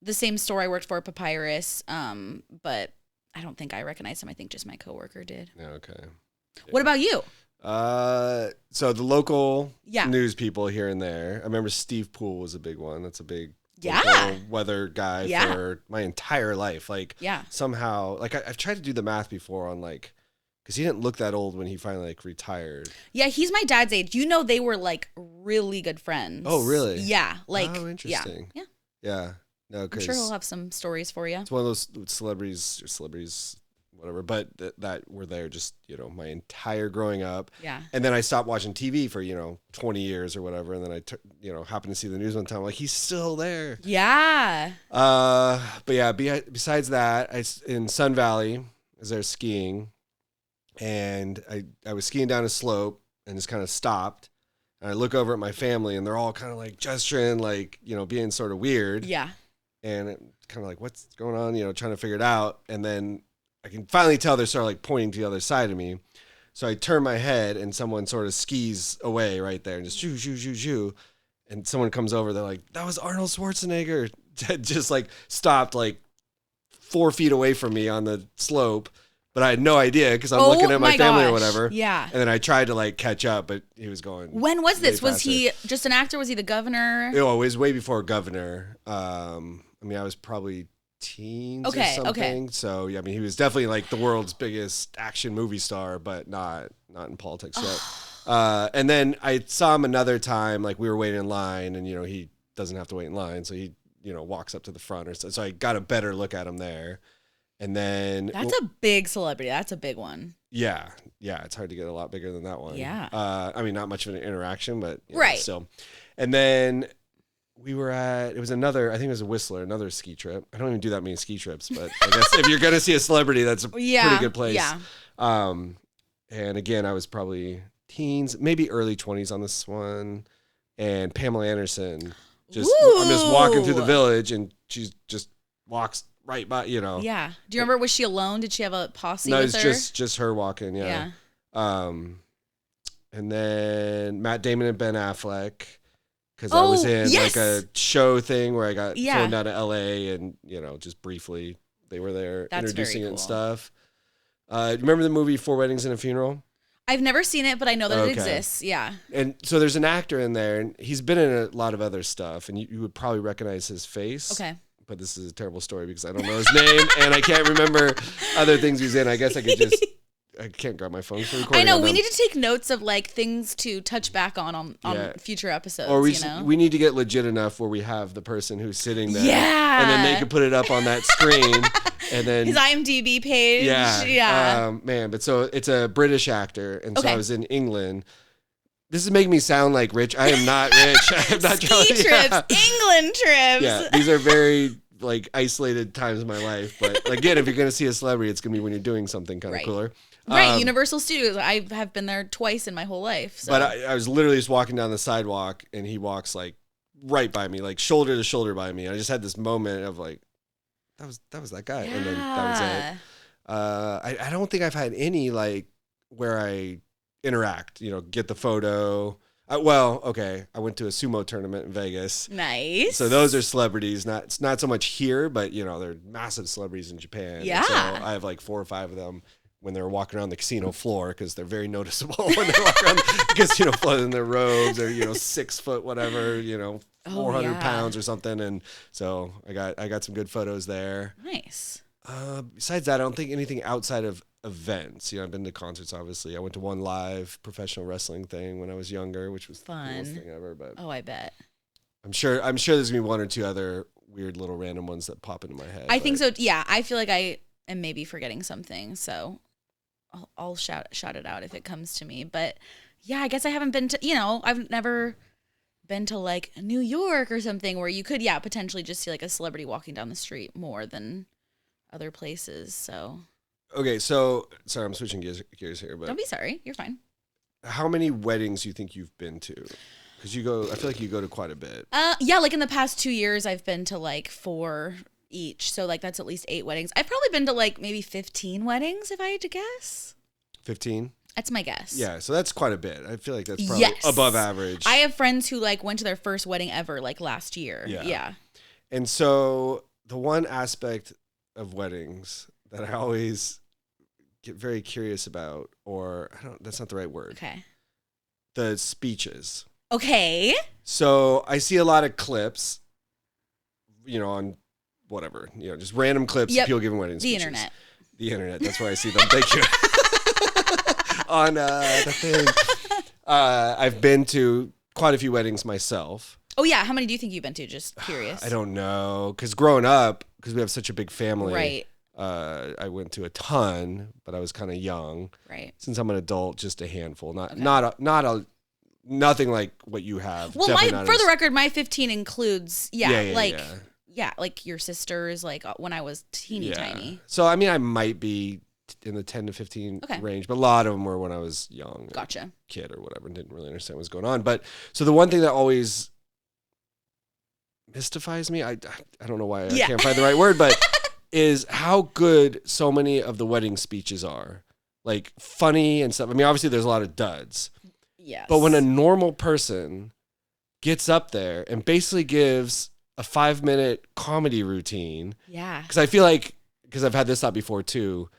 the same store I worked for, Papyrus, but I don't think I recognized him. I think just my coworker did. Okay. What about you? So the local Yeah. news people here and there. I remember Steve Poole was a big one. That's a big Yeah. local weather guy Yeah. for my entire life. Like Yeah. somehow, like I've tried to do the math before on like, because he didn't look that old when he finally like retired. Yeah, he's my dad's age. They were like really good friends. Oh, really? Yeah. Like, Oh, interesting. Yeah. Yeah. No, I'm because sure he'll have some stories for you. it's one of those celebrities, whatever. But that were there just my entire growing up. Yeah. And then I stopped watching TV for 20 years or whatever. And then I happened to see the news one time. I'm like, he's still there. Yeah. But yeah, besides that, in Sun Valley, I was there skiing, and I was skiing down a slope and just kind of stopped. And I look over at my family, and they're all kind of like gesturing, like being sort of weird. Yeah. And kind of like, what's going on? Trying to figure it out. And then I can finally tell they're sort of like pointing to the other side of me. So I turn my head, and someone sort of skis away right there, and just shoo, shoo, shoo, shoo. And someone comes over. They're like, that was Arnold Schwarzenegger. Just like stopped like 4 feet away from me on the slope. But I had no idea because I'm looking at my family or whatever. Yeah. And then I tried to like catch up, but he was going. When was this? Was faster. he just an actor? Was he the governor? It was way before Governor. I was probably teens or something. Okay. So yeah, he was definitely like the world's biggest action movie star, but not in politics yet. And then I saw him another time, like we were waiting in line, and he doesn't have to wait in line, so he walks up to the front or so I got a better look at him there. And then that's a big celebrity. That's a big one. Yeah, it's hard to get a lot bigger than that one. Yeah. Not much of an interaction, but right. Still. And then we were at, it was another, I think it was a Whistler, another ski trip. I don't even do that many ski trips, but I guess if you're going to see a celebrity, that's a pretty good place. Yeah. And again, I was probably teens, maybe early 20s on this one. And Pamela Anderson, I'm just walking through the village, and she just walks right by, Yeah. Do you remember, was she alone? Did she have a posse No, with her? No, it's just her walking, yeah. And then Matt Damon and Ben Affleck, because I was in like a show thing where I got flown down to LA, and just briefly they were there. That's introducing it and stuff. Remember the movie 4 Weddings and a Funeral? I've never seen it, but I know that it exists. Yeah. And so there's an actor in there, and he's been in a lot of other stuff, and you would probably recognize his face. Okay. But this is a terrible story because I don't know his name, and I can't remember other things he's in. I guess I can't grab my phone for recording. I know, we need to take notes of like things to touch back on future episodes. Or we need to get legit enough where we have the person who's sitting there. Yeah. And then they can put it up on that screen. And then his IMDb page. Yeah. But so it's a British actor, and so I was in England. This is making me sound like rich. I am not rich. I am not ski trips, England trips. Yeah, these are very like isolated times in my life. But again, if you're going to see a celebrity, it's going to be when you're doing something kind of cooler. Right, Universal Studios. I have been there twice in my whole life. So. But I was literally just walking down the sidewalk, and he walks like right by me, like shoulder to shoulder by me. I just had this moment of like, that was that guy, and then that was it. I don't think I've had any like where I interact, get the photo. I went to a sumo tournament in Vegas. Nice. So those are celebrities. It's not so much here, but they're massive celebrities in Japan. Yeah. And so I have like 4 or 5 of them when they're walking around the casino floor, because they're very noticeable when they walk around the casino floor in their robes, or 6 foot whatever, 400 pounds or something. And so I got some good photos there. Nice. Besides that, I don't think anything outside of events. I've been to concerts, obviously. I went to one live professional wrestling thing when I was younger, which was fun. The coolest thing ever. But I bet. I'm sure there's gonna be 1 or 2 other weird little random ones that pop into my head. I think so. Yeah, I feel like I am maybe forgetting something, so I'll shout it out if it comes to me. But yeah, I guess I haven't been to. I've never been to like New York or something where you could potentially just see like a celebrity walking down the street more than other places. So. Okay, so sorry, I'm switching gears here, but don't be sorry. You're fine. How many weddings do you think you've been to? Because I feel like you go to quite a bit. Yeah, like in the past 2 years, I've been to like 4 each. So like that's at least 8 weddings. I've probably been to like maybe 15 weddings if I had to guess. 15? That's my guess. Yeah, so that's quite a bit. I feel like that's probably above average. I have friends who like went to their first wedding ever like last year. Yeah. And so the one aspect of weddings that I always get very curious about, that's not the right word. Okay. The speeches. Okay. So I see a lot of clips, on whatever, just random clips of people giving wedding speeches. The internet. That's where I see them. Thank you. On the thing. I've been to quite a few weddings myself. Oh yeah, how many do you think you've been to? Just curious. I don't know, because growing up, because we have such a big family, Right. I went to a ton, but I was kind of young. Right. Since I'm an adult, just a handful. Okay. Nothing like what you have. Well, Definitely for the record, my 15 includes Yeah. like your sisters, like when I was teeny tiny. So I mean, I might be in the 10 to 15 Okay. range, but a lot of them were when I was young, Gotcha. kid or whatever, and didn't really understand what was going on. But so the one thing that always mystifies me, I don't know why I can't find the right word, but is how good so many of the wedding speeches are, like funny and stuff. I mean, obviously there's a lot of duds. Yes. But when a normal person gets up there and basically gives a 5-minute comedy routine, yeah, because I feel like, because I've had this thought before too,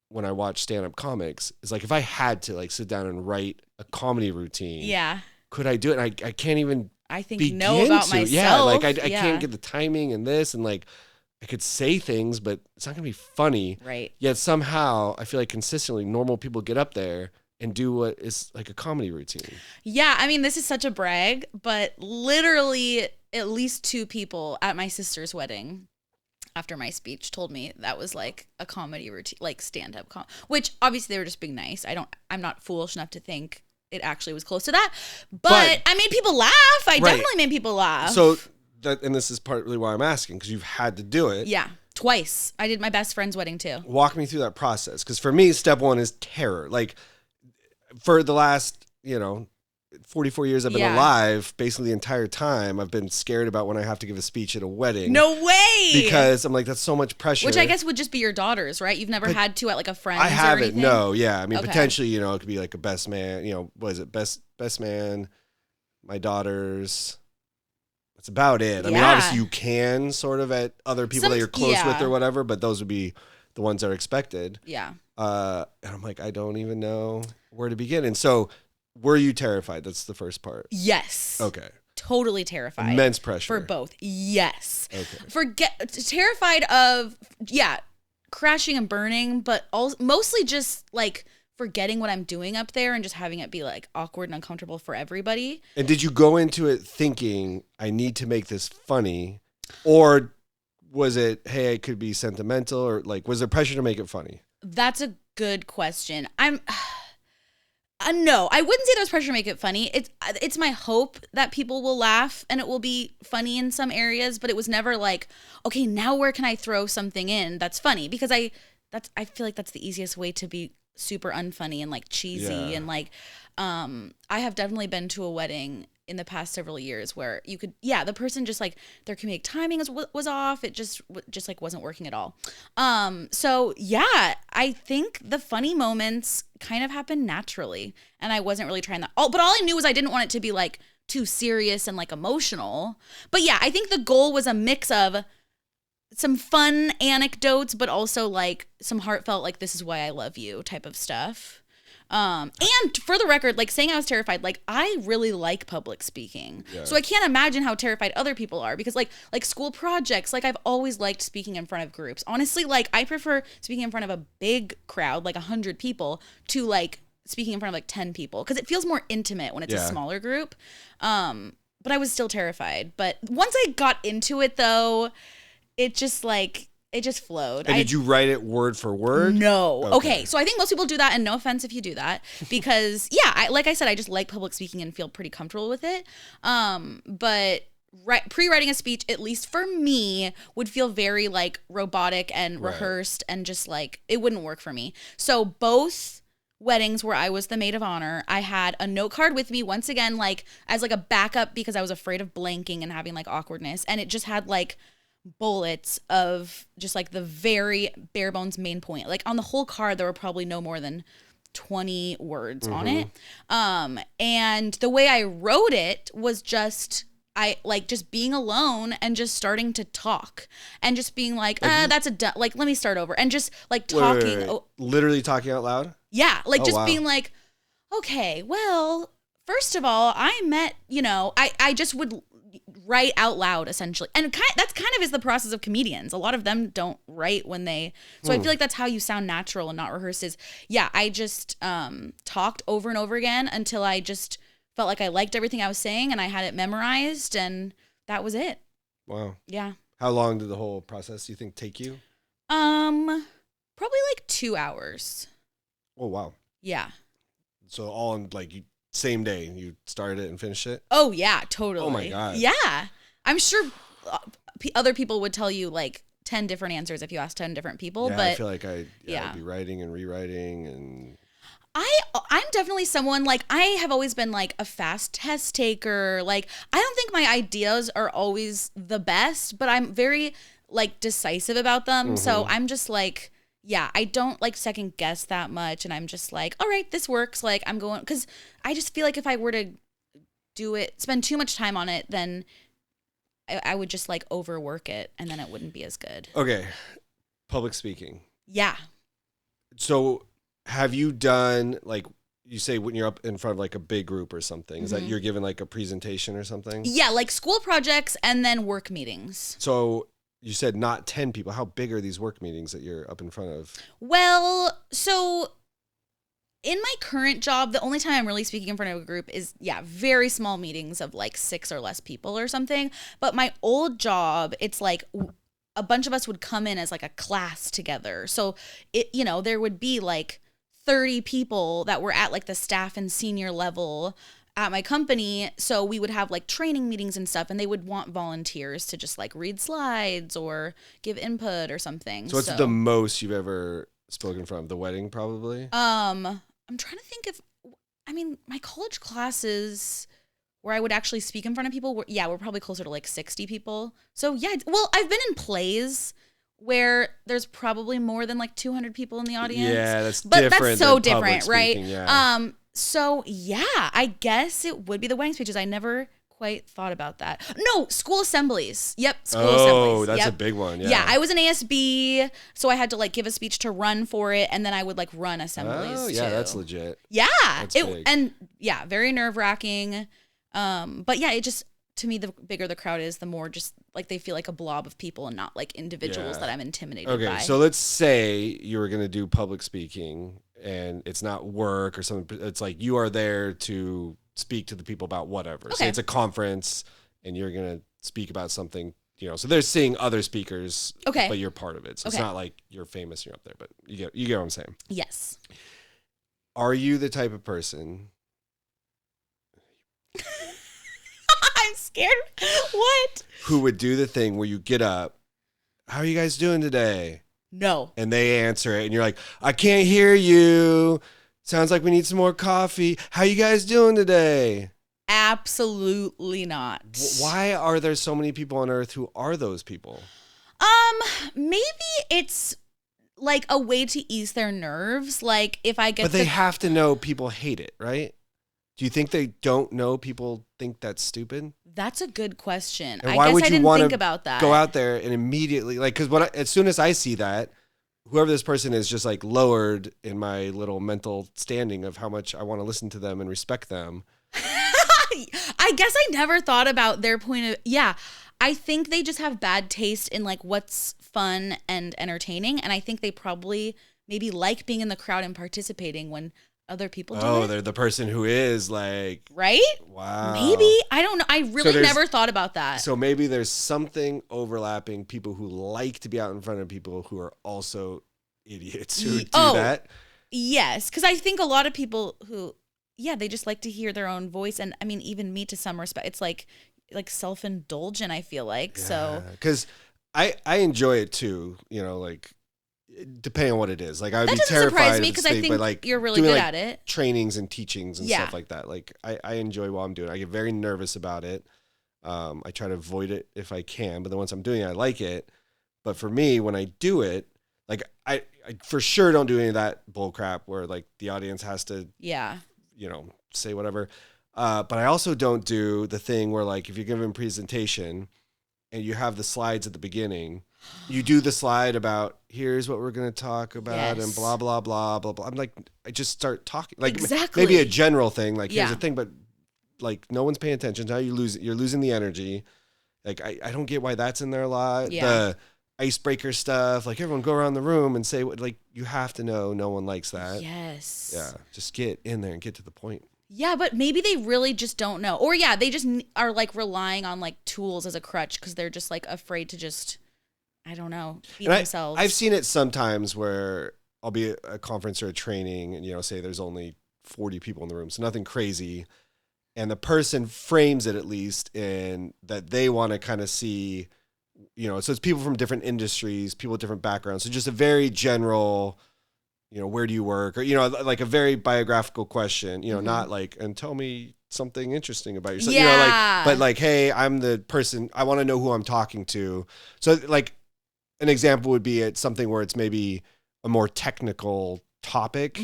when I watch stand-up comics, is like if I had to like sit down and write a comedy routine, could I do it? And I can't even I think begin know about to. myself. Yeah, like I can't get the timing and this, and like I could say things, but it's not gonna be funny. Right. Yet somehow I feel like consistently normal people get up there and do what is like a comedy routine. Yeah, I mean, this is such a brag, but literally at least 2 people at my sister's wedding after my speech told me that was like a comedy routine, like stand-up which obviously they were just being nice. I'm not foolish enough to think it actually was close to that, but I made people laugh. I definitely made people laugh. So and this is partly why I'm asking, because you've had to do it. Yeah, twice. I did my best friend's wedding too. Walk me through that process, because for me, step one is terror. Like for the last, 44 years I've been alive, basically the entire time I've been scared about when I have to give a speech at a wedding. No way! Because I'm like, that's so much pressure. Which I guess would just be your daughters, right? You've never had to at like a friend's I haven't, or anything? no, yeah. I mean, Okay. potentially, it could be like a best man, what is it? Best man, my daughters. That's about it. I mean, obviously you can sort of at other people that you're close with or whatever, but those would be the ones that are expected. Yeah. And I'm like, I don't even know where to begin. And so, were you terrified? That's the first part. Yes. Okay. Totally terrified. Immense pressure. For both. Yes. Okay. Terrified of, crashing and burning, but also mostly just like forgetting what I'm doing up there and just having it be like awkward and uncomfortable for everybody. And did you go into it thinking, I need to make this funny? Or was it, hey, I could be sentimental? Or like, was there pressure to make it funny? That's a good question. No, I wouldn't say there's pressure to make it funny. It's my hope that people will laugh and it will be funny in some areas, but it was never like, okay, now where can I throw something in that's funny? Because I feel like that's the easiest way to be super unfunny and like cheesy and like I have definitely been to a wedding in the past several years where you could the person just like their comedic timing was off. It just like wasn't working at all. So yeah, I think the funny moments kind of happened naturally and I wasn't really trying that. But all I knew was I didn't want it to be like too serious and like emotional. But yeah, I think the goal was a mix of some fun anecdotes, but also like some heartfelt, like this is why I love you type of stuff. And for the record, like saying I was terrified, like I really like public speaking. Yeah. So I can't imagine how terrified other people are because like school projects, like I've always liked speaking in front of groups. Honestly, like I prefer speaking in front of a big crowd, like 100 people to like speaking in front of like 10 people because it feels more intimate when it's a smaller group. But I was still terrified. But once I got into it though, it just flowed. And did you write it word for word? No. Okay. So I think most people do that, and no offense if you do that, because like I said, I just like public speaking and feel pretty comfortable with it. But pre-writing a speech, at least for me, would feel very like robotic and rehearsed, and just like it wouldn't work for me. So both weddings where I was the maid of honor, I had a note card with me once again, like as like a backup because I was afraid of blanking and having like awkwardness, and it just had like bullets of just like the very bare bones main point. Like on the whole card, there were probably no more than 20 words on it. And the way I wrote it was just being alone and just starting to talk and just being like, that's like, let me start over. And just like talking. Wait. Literally talking out loud? Yeah. Like being like, okay, well, first of all, I met, I just would write out loud essentially, and that's kind of is the process of comedians. A lot of them don't write when they, so I feel like that's how you sound natural and not rehearsed. I just talked over and over again until I just felt like I liked everything I was saying and I had it memorized and that was it. Wow. Yeah. How long did the whole process, do you think, take you? Probably like 2 hours. Oh, wow. Yeah. So all in like same day you started it and finished it? Oh yeah, totally. Oh my God. Yeah. I'm sure other people would tell you like 10 different answers if you asked 10 different people, Yeah, but I feel like I'd be writing and rewriting and I'm definitely someone like I have always been like a fast test taker. Like I don't think my ideas are always the best, but I'm very like decisive about them. So I'm just like, yeah, I don't like second guess that much. And I'm just like, all right, this works. Like I'm going, because I just feel like if I were to do it, spend too much time on it, then I would just like overwork it and then it wouldn't be as good. Okay. Public speaking. Yeah. So have you done, like you say when you're up in front of like a big group or something, is that you're given like a presentation or something? Yeah, like school projects and then work meetings. So you said not 10 people. How big are these work meetings that you're up in front of? Well, so in my current job, the only time I'm really speaking in front of a group is, very small meetings of like 6 or less people or something. But my old job, it's like a bunch of us would come in as like a class together. So there would be like 30 people that were at like the staff and senior level at my company. So we would have like training meetings and stuff, and they would want volunteers to just like read slides or give input or something. So what's the most you've ever spoken in front of? The wedding, probably? I'm trying to think my college classes where I would actually speak in front of people, we're probably closer to like 60 people. So yeah, well, I've been in plays where there's probably more than like 200 people in the audience. Yeah, that's but different. That's so different, right? Speaking, yeah. So yeah, I guess it would be the wedding speeches. I never quite thought about that. No, school assemblies. Yep, school assemblies. Oh, that's a big one. Yeah. Yeah, I was an ASB, so I had to like give a speech to run for it, and then I would like run assemblies. Oh, yeah, too. that's legit. Yeah, That's big. And yeah, very nerve-wracking. But yeah, it just, to me, the bigger the crowd is, the more just like they feel like a blob of people and not like individuals that I'm intimidated by. Okay, so let's say you were going to do public speaking and it's not work or something. It's like you are there to speak to the people about whatever. Okay. Say it's a conference and you're going to speak about something, so they're seeing other speakers, but you're part of it. So it's not like you're famous and you're up there, but you get what I'm saying. Yes. Are you the type of person... I'm scared. What? Who would do the thing where you get up, how are you guys doing today? No. And they answer it and you're like, I can't hear you. Sounds like we need some more coffee. How you guys doing today? Absolutely not. Why are there so many people on earth who are those people? Maybe it's like a way to ease their nerves. Like if I get But they have to know people hate it, right? Do you think they don't know people think that's stupid? That's a good question. And I why guess would I you didn't want think to about that. go out there and immediately, like, because as soon as I see that, whoever this person is just like lowered in my little mental standing of how much I want to listen to them and respect them. I guess I never thought about their point of, I think they just have bad taste in like what's fun and entertaining. And I think they probably maybe like being in the crowd and participating when other people do it. Oh, they're the person who is like... Right? Wow. Maybe. I don't know. I really never thought about that. So maybe there's something overlapping, people who like to be out in front of people who are also idiots who do that. Yes. Because I think a lot of people who, they just like to hear their own voice. And I mean, even me to some respect, it's like self-indulgent, I feel like. Yeah. So... Because I enjoy it too, like... Depending on what it is, like I would be terrified. That doesn't surprise me because I think like, you're really good at it. Trainings and teachings and stuff like that. Like I enjoy while I'm doing it. I get very nervous about it. I try to avoid it if I can, but then once I'm doing it, I like it. But for me, when I do it, like I for sure don't do any of that bull crap where like the audience has to, say whatever. But I also don't do the thing where like if you're giving a presentation and you have the slides at the beginning. You do the slide about here's what we're going to talk about and blah, blah, blah, blah, blah. I'm like, I just start talking like maybe a general thing. Like here's the thing, but like no one's paying attention. Now you're losing the energy. Like, I don't get why that's in there a lot. Yeah. The icebreaker stuff, like everyone go around the room and say what, like you have to know no one likes that. Yes. Yeah. Just get in there and get to the point. Yeah, but maybe they really just don't know. Or yeah, they just are like relying on like tools as a crutch because they're just like afraid to just, I don't know, be And themselves. I've seen it sometimes where I'll be at a conference or a training and, say there's only 40 people in the room, so nothing crazy. And the person frames it at least in that they want to kind of see, so it's people from different industries, people with different backgrounds. So just a very general, where do you work? Or, like a very biographical question, not like, and tell me something interesting about yourself. Yeah. But like, hey, I'm the person, I want to know who I'm talking to. So like an example would be it's something where it's maybe a more technical topic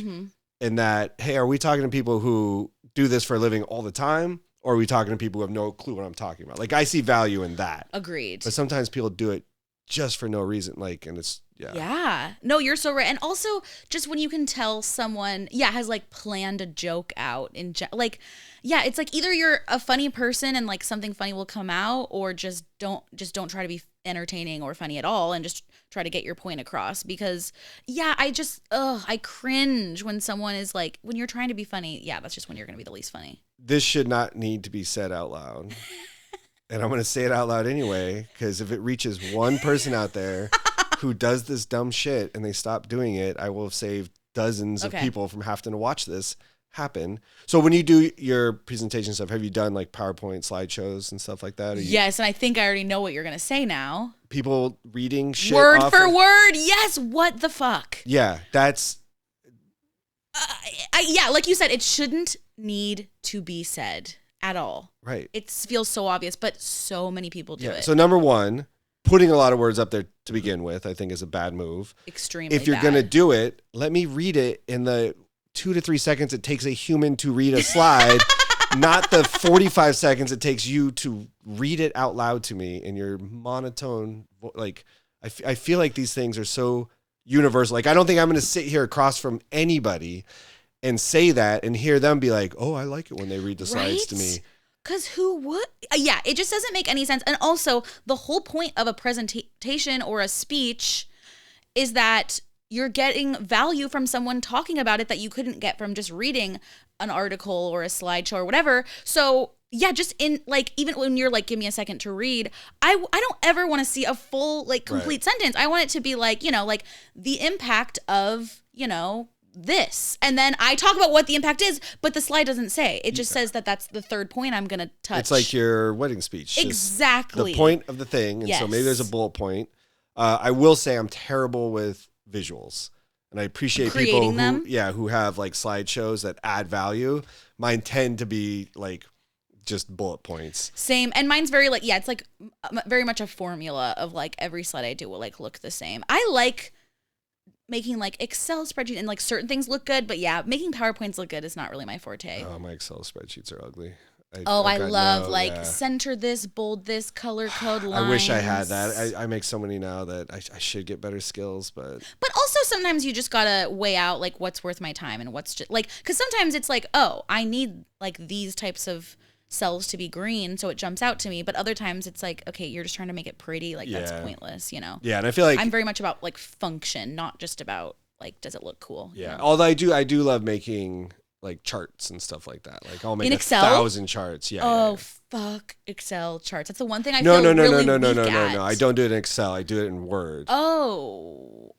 in that, hey, are we talking to people who do this for a living all the time? Or are we talking to people who have no clue what I'm talking about? Like, I see value in that. Agreed. But sometimes people do it just for no reason. Like, and it's, yeah. Yeah. No, you're so right. And also, just when you can tell someone, has like planned a joke out like, yeah, it's like either you're a funny person and like something funny will come out, or just don't try to be entertaining or funny at all and just try to get your point across. Because I cringe when someone is like, when you're trying to be funny, that's just when you're going to be the least funny. This should not need to be said out loud. And I'm going to say it out loud anyway, because if it reaches one person out there who does this dumb shit and they stop doing it, I will have saved dozens of people from having to watch this happen. So when you do your presentation stuff, have you done like PowerPoint slideshows and stuff like that? Yes, and I think I already know what you're going to say now. People reading shit word for word. Yes, what the fuck? Yeah, that's... like you said, it shouldn't need to be said at all. Right. It feels so obvious, but so many people do it. So number one, putting a lot of words up there to begin with, I think is a bad move. Extremely If you're bad. going to do it, let me read it in the 2 to 3 seconds it takes a human to read a slide, not the 45 seconds it takes you to read it out loud to me in your monotone. Like, I feel like these things are so universal. Like, I don't think I'm going to sit here across from anybody and say that and hear them be like, oh, I like it when they read the slides to me. Because who would? It just doesn't make any sense. And also, the whole point of a presentation or a speech is that you're getting value from someone talking about it that you couldn't get from just reading an article or a slideshow or whatever. So just in like, even when you're like, give me a second to read, I don't ever want to see a full like complete sentence. I want it to be like, like the impact of, this. And then I talk about what the impact is, but the slide doesn't say. It just says that that's the third point I'm going to touch. It's like your wedding speech. Exactly. The point of the thing. And so maybe there's a bullet point. I will say I'm terrible with visuals. And I appreciate people who have like slideshows that add value. Mine tend to be like just bullet points. Same. And mine's very like, it's like very much a formula of like every slide I do will like look the same. I like making like Excel spreadsheet and like certain things look good, but making PowerPoints look good is not really my forte. Oh, my Excel spreadsheets are ugly. I love center this, bold this, color code lines. I wish I had that. I make so many now that I should get better skills, but also sometimes you just gotta weigh out like what's worth my time and what's just like, because sometimes it's like, oh, I need like these types of cells to be green so it jumps out to me, but other times it's like, okay, you're just trying to make it pretty, like that's pointless, Yeah, and I feel like I'm very much about like function, not just about like does it look cool. Yeah, although I do love making like charts and stuff like that. Like I'll make in Excel? 1,000 charts. Fuck Excel charts. That's the one thing I no, feel no, no, really no, no, weak no, no, at. no. I don't do it in Excel. I do it in Word. Oh.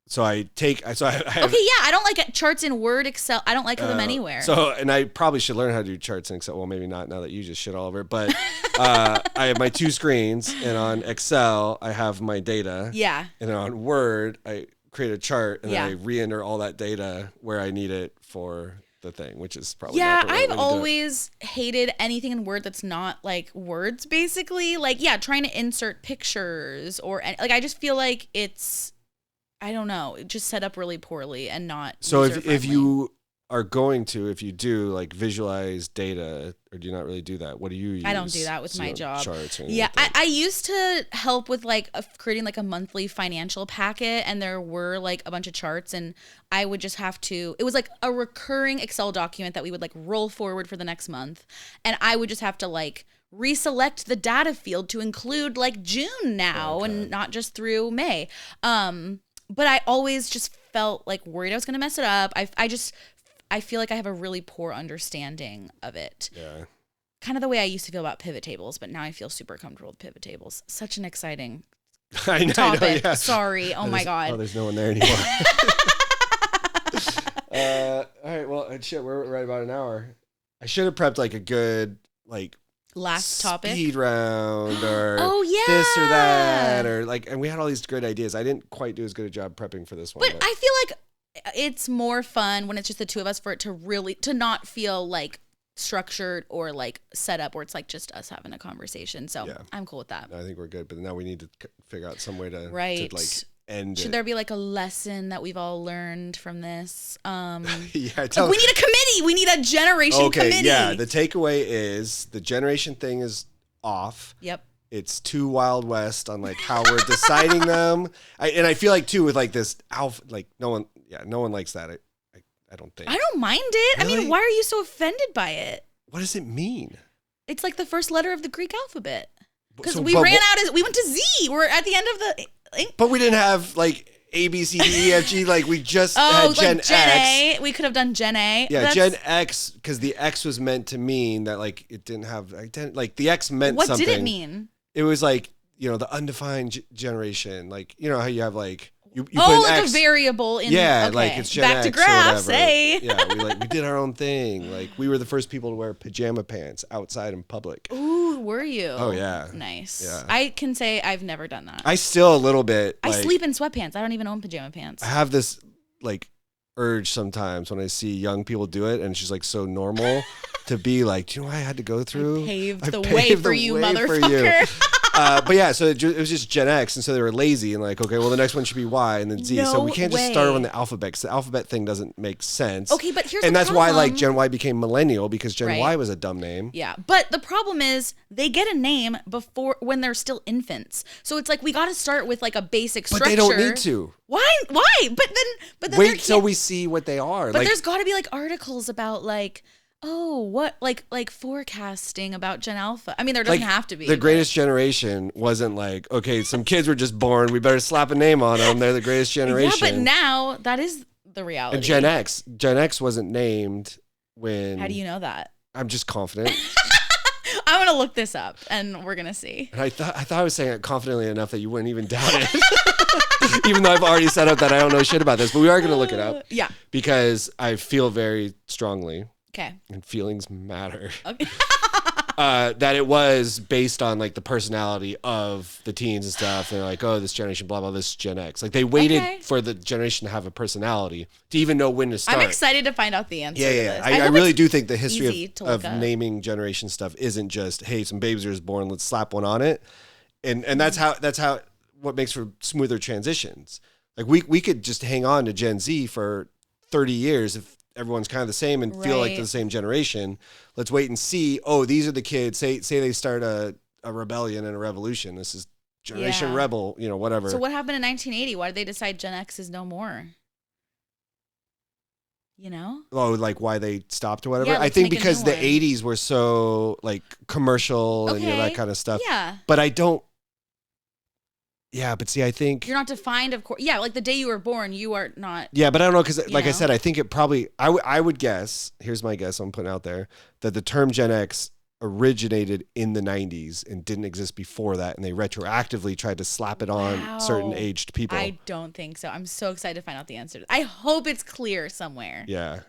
So I have, I don't like charts in Word, Excel. I don't like them anywhere. So, and I probably should learn how to do charts in Excel. Well, maybe not now that you just shit all over it. But I have my 2 screens, and on Excel I have my data. Yeah. And on Word I create a chart, and then I re-enter all that data where I need it for the thing, which is probably not the right way to do it. I've always hated anything in Word that's not like words, basically. Like, trying to insert pictures or like I just feel like it's, I don't know, just set up really poorly and not So if you are going to, if you do like visualize data, or do you not really do that? What do you use? I don't do that with my job. Charts or I used to help with like creating like a monthly financial packet, and there were like a bunch of charts, and I would just have to, it was like a recurring Excel document that we would like roll forward for the next month, and I would just have to like reselect the data field to include like June now and not just through May. But I always just felt like worried I was going to mess it up. I I feel like I have a really poor understanding of it. Yeah. Kind of the way I used to feel about pivot tables, but now I feel super comfortable with pivot tables. Such an exciting I know, topic. yeah. Sorry. Oh my God. Oh, there's no one there anymore. All right. Well, shit, we're right about an hour. I should have prepped like a good like Last topic. speed round or Oh, yeah. this or that or like, and we had all these great ideas. I didn't quite do as good a job prepping for this one. But I feel like it's more fun when it's just the two of us for it to not feel like structured or like set up where it's like just us having a conversation. So Yeah. I'm cool with that. I think we're good, but now we need to figure out some way to Right. like end Should it. there be like a lesson that we've all learned from this? Yeah, We need a committee. We need a generation committee. Yeah. The takeaway is the generation thing is off. Yep. It's too Wild West on like how we're deciding them. And I feel like too with like this alpha, like no one likes that. I don't think. I don't mind it. I Really? mean, why are you so offended by it? What does it mean? It's like the first letter of the Greek alphabet. Because So, we but ran out. We went to Z. We're at the end of the. But we didn't have like A, B, C, D, E, F, G. Like we just Oh, had Gen like Gen X. A. We could have done Gen A. Yeah, That's- Gen X, because the X was meant to mean that like it didn't have like the X meant What something. did it mean? It was like the undefined generation. Like how you have like you put Oh, an like X. a variable in. Yeah, okay. like it's Gen back X to graphs. or whatever. Hey. Yeah, we did our own thing. Like we were the first people to wear pajama pants outside in public. Ooh, were you? Oh yeah, Nice. Yeah. I can say I've never done that. I still a little bit. I like, sleep in sweatpants. I don't even own pajama pants. I have this like urge sometimes when I see young people do it, and it's just like so normal to be like, do you know what I had to go through? Paved I the paved way the for you, way for you. motherfucker. But yeah, so it was just Gen X, and so they were lazy and like, okay, well the next one should be Y and then Z. So No we can't just start way. on the alphabet because the alphabet thing doesn't make sense. Okay, but here's and the that's why like problem. Gen Y became millennial because Gen Right. Y was a dumb name. Yeah, but the problem is they get a name before when they're still infants. So it's like we got to start with like a basic But structure. they don't need to. Why? Why? But then there Wait till can't- we see what they are. But like, there's got to be like articles about like, oh, what like forecasting about Gen Alpha. I mean, there doesn't like, have to be. The but- greatest generation wasn't like, okay, some kids were just born. We better slap a name on them. They're the greatest generation. Yeah, but now that is the reality. And Gen X wasn't named when. How do you know that? I'm just confident. I'm gonna look this up, and we're gonna see. And I thought I was saying it confidently enough that you wouldn't even doubt it. Even though I've already set up that I don't know shit about this, but we are going to look it up Yeah. because I feel very strongly, Okay. and feelings matter, Okay. that it was based on like the personality of the teens and stuff. They're like, oh, this generation, blah, blah, this is Gen X. Like they waited Okay. for the generation to have a personality to even know when to start. I'm excited to find out the answer. Yeah, to yeah. this. I hope really it's do think the history easy to look of up. naming generation stuff isn't just, hey, some babies are just born, let's slap one on it. And that's how what makes for smoother transitions. Like we could just hang on to Gen Z for 30 years if everyone's kind of the same and feel like Right. they're the same generation. Let's wait and see. Oh, these are the kids. Say they start a rebellion and a revolution. This is Generation Yeah. Rebel, whatever. So what happened in 1980? Why did they decide Gen X is no more? Oh, like why they stopped or whatever. Yeah, I let's think make a because new the one. 80s were so like commercial and that Okay. kind of stuff. Yeah. But I don't. Yeah, but see, I think. You're not defined, of course. Yeah, like the day you were born, you are not. Yeah, but I don't know because, like I know? said, I think it probably. I would guess. Here's my guess. I'm putting out there that the term Gen X originated in the 90s and didn't exist before that, and they retroactively tried to slap it on certain Wow. aged people. I don't think so. I'm so excited to find out the answer. I hope it's clear somewhere. Yeah.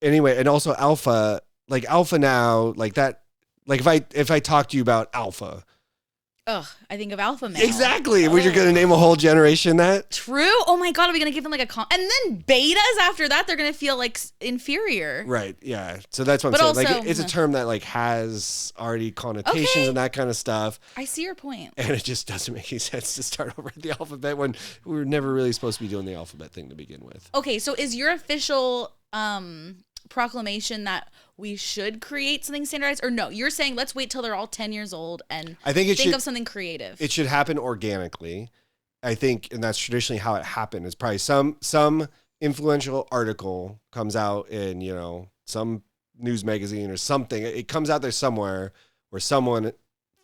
Anyway, and also Alpha, like Alpha now, like that. Like if I talk to you about Alpha. Ugh, I think of alpha male. Exactly. We're Ugh. going to name a whole generation that. True. Oh my god, are we gonna give them like a and then betas after that? They're gonna feel like inferior. Right. Yeah. So that's what I'm But saying. also- Like it's a term that like has already connotations Okay. and that kind of stuff, I see your point. and it just doesn't make any sense to start over at the alphabet when we were never really supposed to be doing the alphabet thing to begin with. Okay, so is your official proclamation that we should create something standardized, or no? You're saying let's wait till they're all 10 years old and I think it think should. of something creative. It should happen organically. I think, and that's traditionally how it happened. Is probably some influential article comes out in some news magazine or something. It comes out there somewhere where someone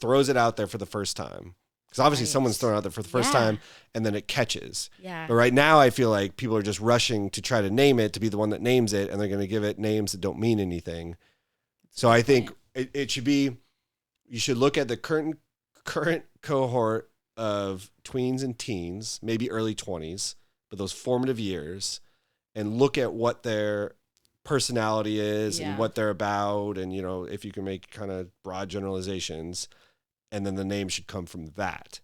throws it out there for the first time, Because obviously Right. someone's thrown out there for the first Yeah. time and then it catches. Yeah. But right now I feel like people are just rushing to try to name it, to be the one that names it, and they're going to give it names that don't mean anything. So I think it should be, you should look at the current cohort of tweens and teens, maybe early 20s, but those formative years, and look at what their personality is Yeah. and what they're about. And, you know, if you can make kind of broad generalizations, and then the name should come from that.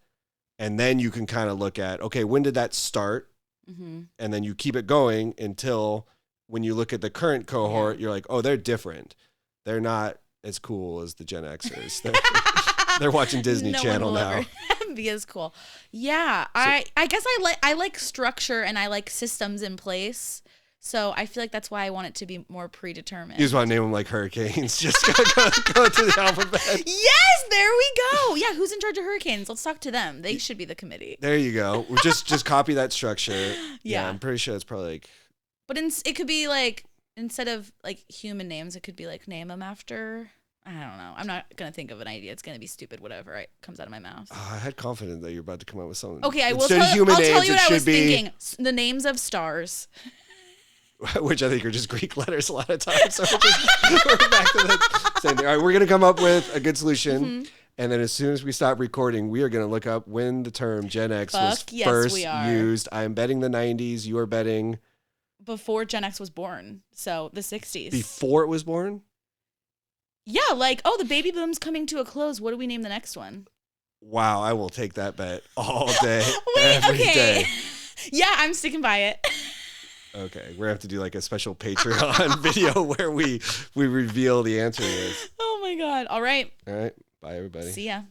And then you can kind of look at, okay, when did that start? Mm-hmm. And then you keep it going until when you look at the current cohort, you're like, oh, they're different. They're not as cool as the Gen Xers. They're watching Disney No Channel one will now. ever be as cool. Yeah, I guess I like structure and I like systems in place. So I feel like that's why I want it to be more predetermined. You just want to name them like hurricanes. Just go to the alphabet. Yes, there we go. Yeah, who's in charge of hurricanes? Let's talk to them. They should be the committee. There you go. Just copy that structure. Yeah. I'm pretty sure it's probably like, But it could be like, instead of like human names, it could be like name them after. I don't know. I'm not going to think of an idea. It's going to be stupid, whatever comes out of my mouth. I had confidence that you're about to come up with something. Okay, I will Instead of tell, human I'll tell names, you it what I should was be, thinking. The names of stars. which I think are just Greek letters a lot of times. So we're back to the same thing. All right, we're going to come up with a good solution. Mm-hmm. And then as soon as we stop recording, we are going to look up when the term Gen X was Fuck yes, first we are. used. I'm betting the 90s. You are betting Before Gen X was born. So the 60s. before it was born? Yeah, like, oh, the baby boom's coming to a close. What do we name the next one? Wow, I will take that bet all day, Wait, every okay. day. Yeah, I'm sticking by it. Okay, we're going to have to do like a special Patreon video where we reveal the answer is. Oh my God. All right. All right, bye everybody. See ya.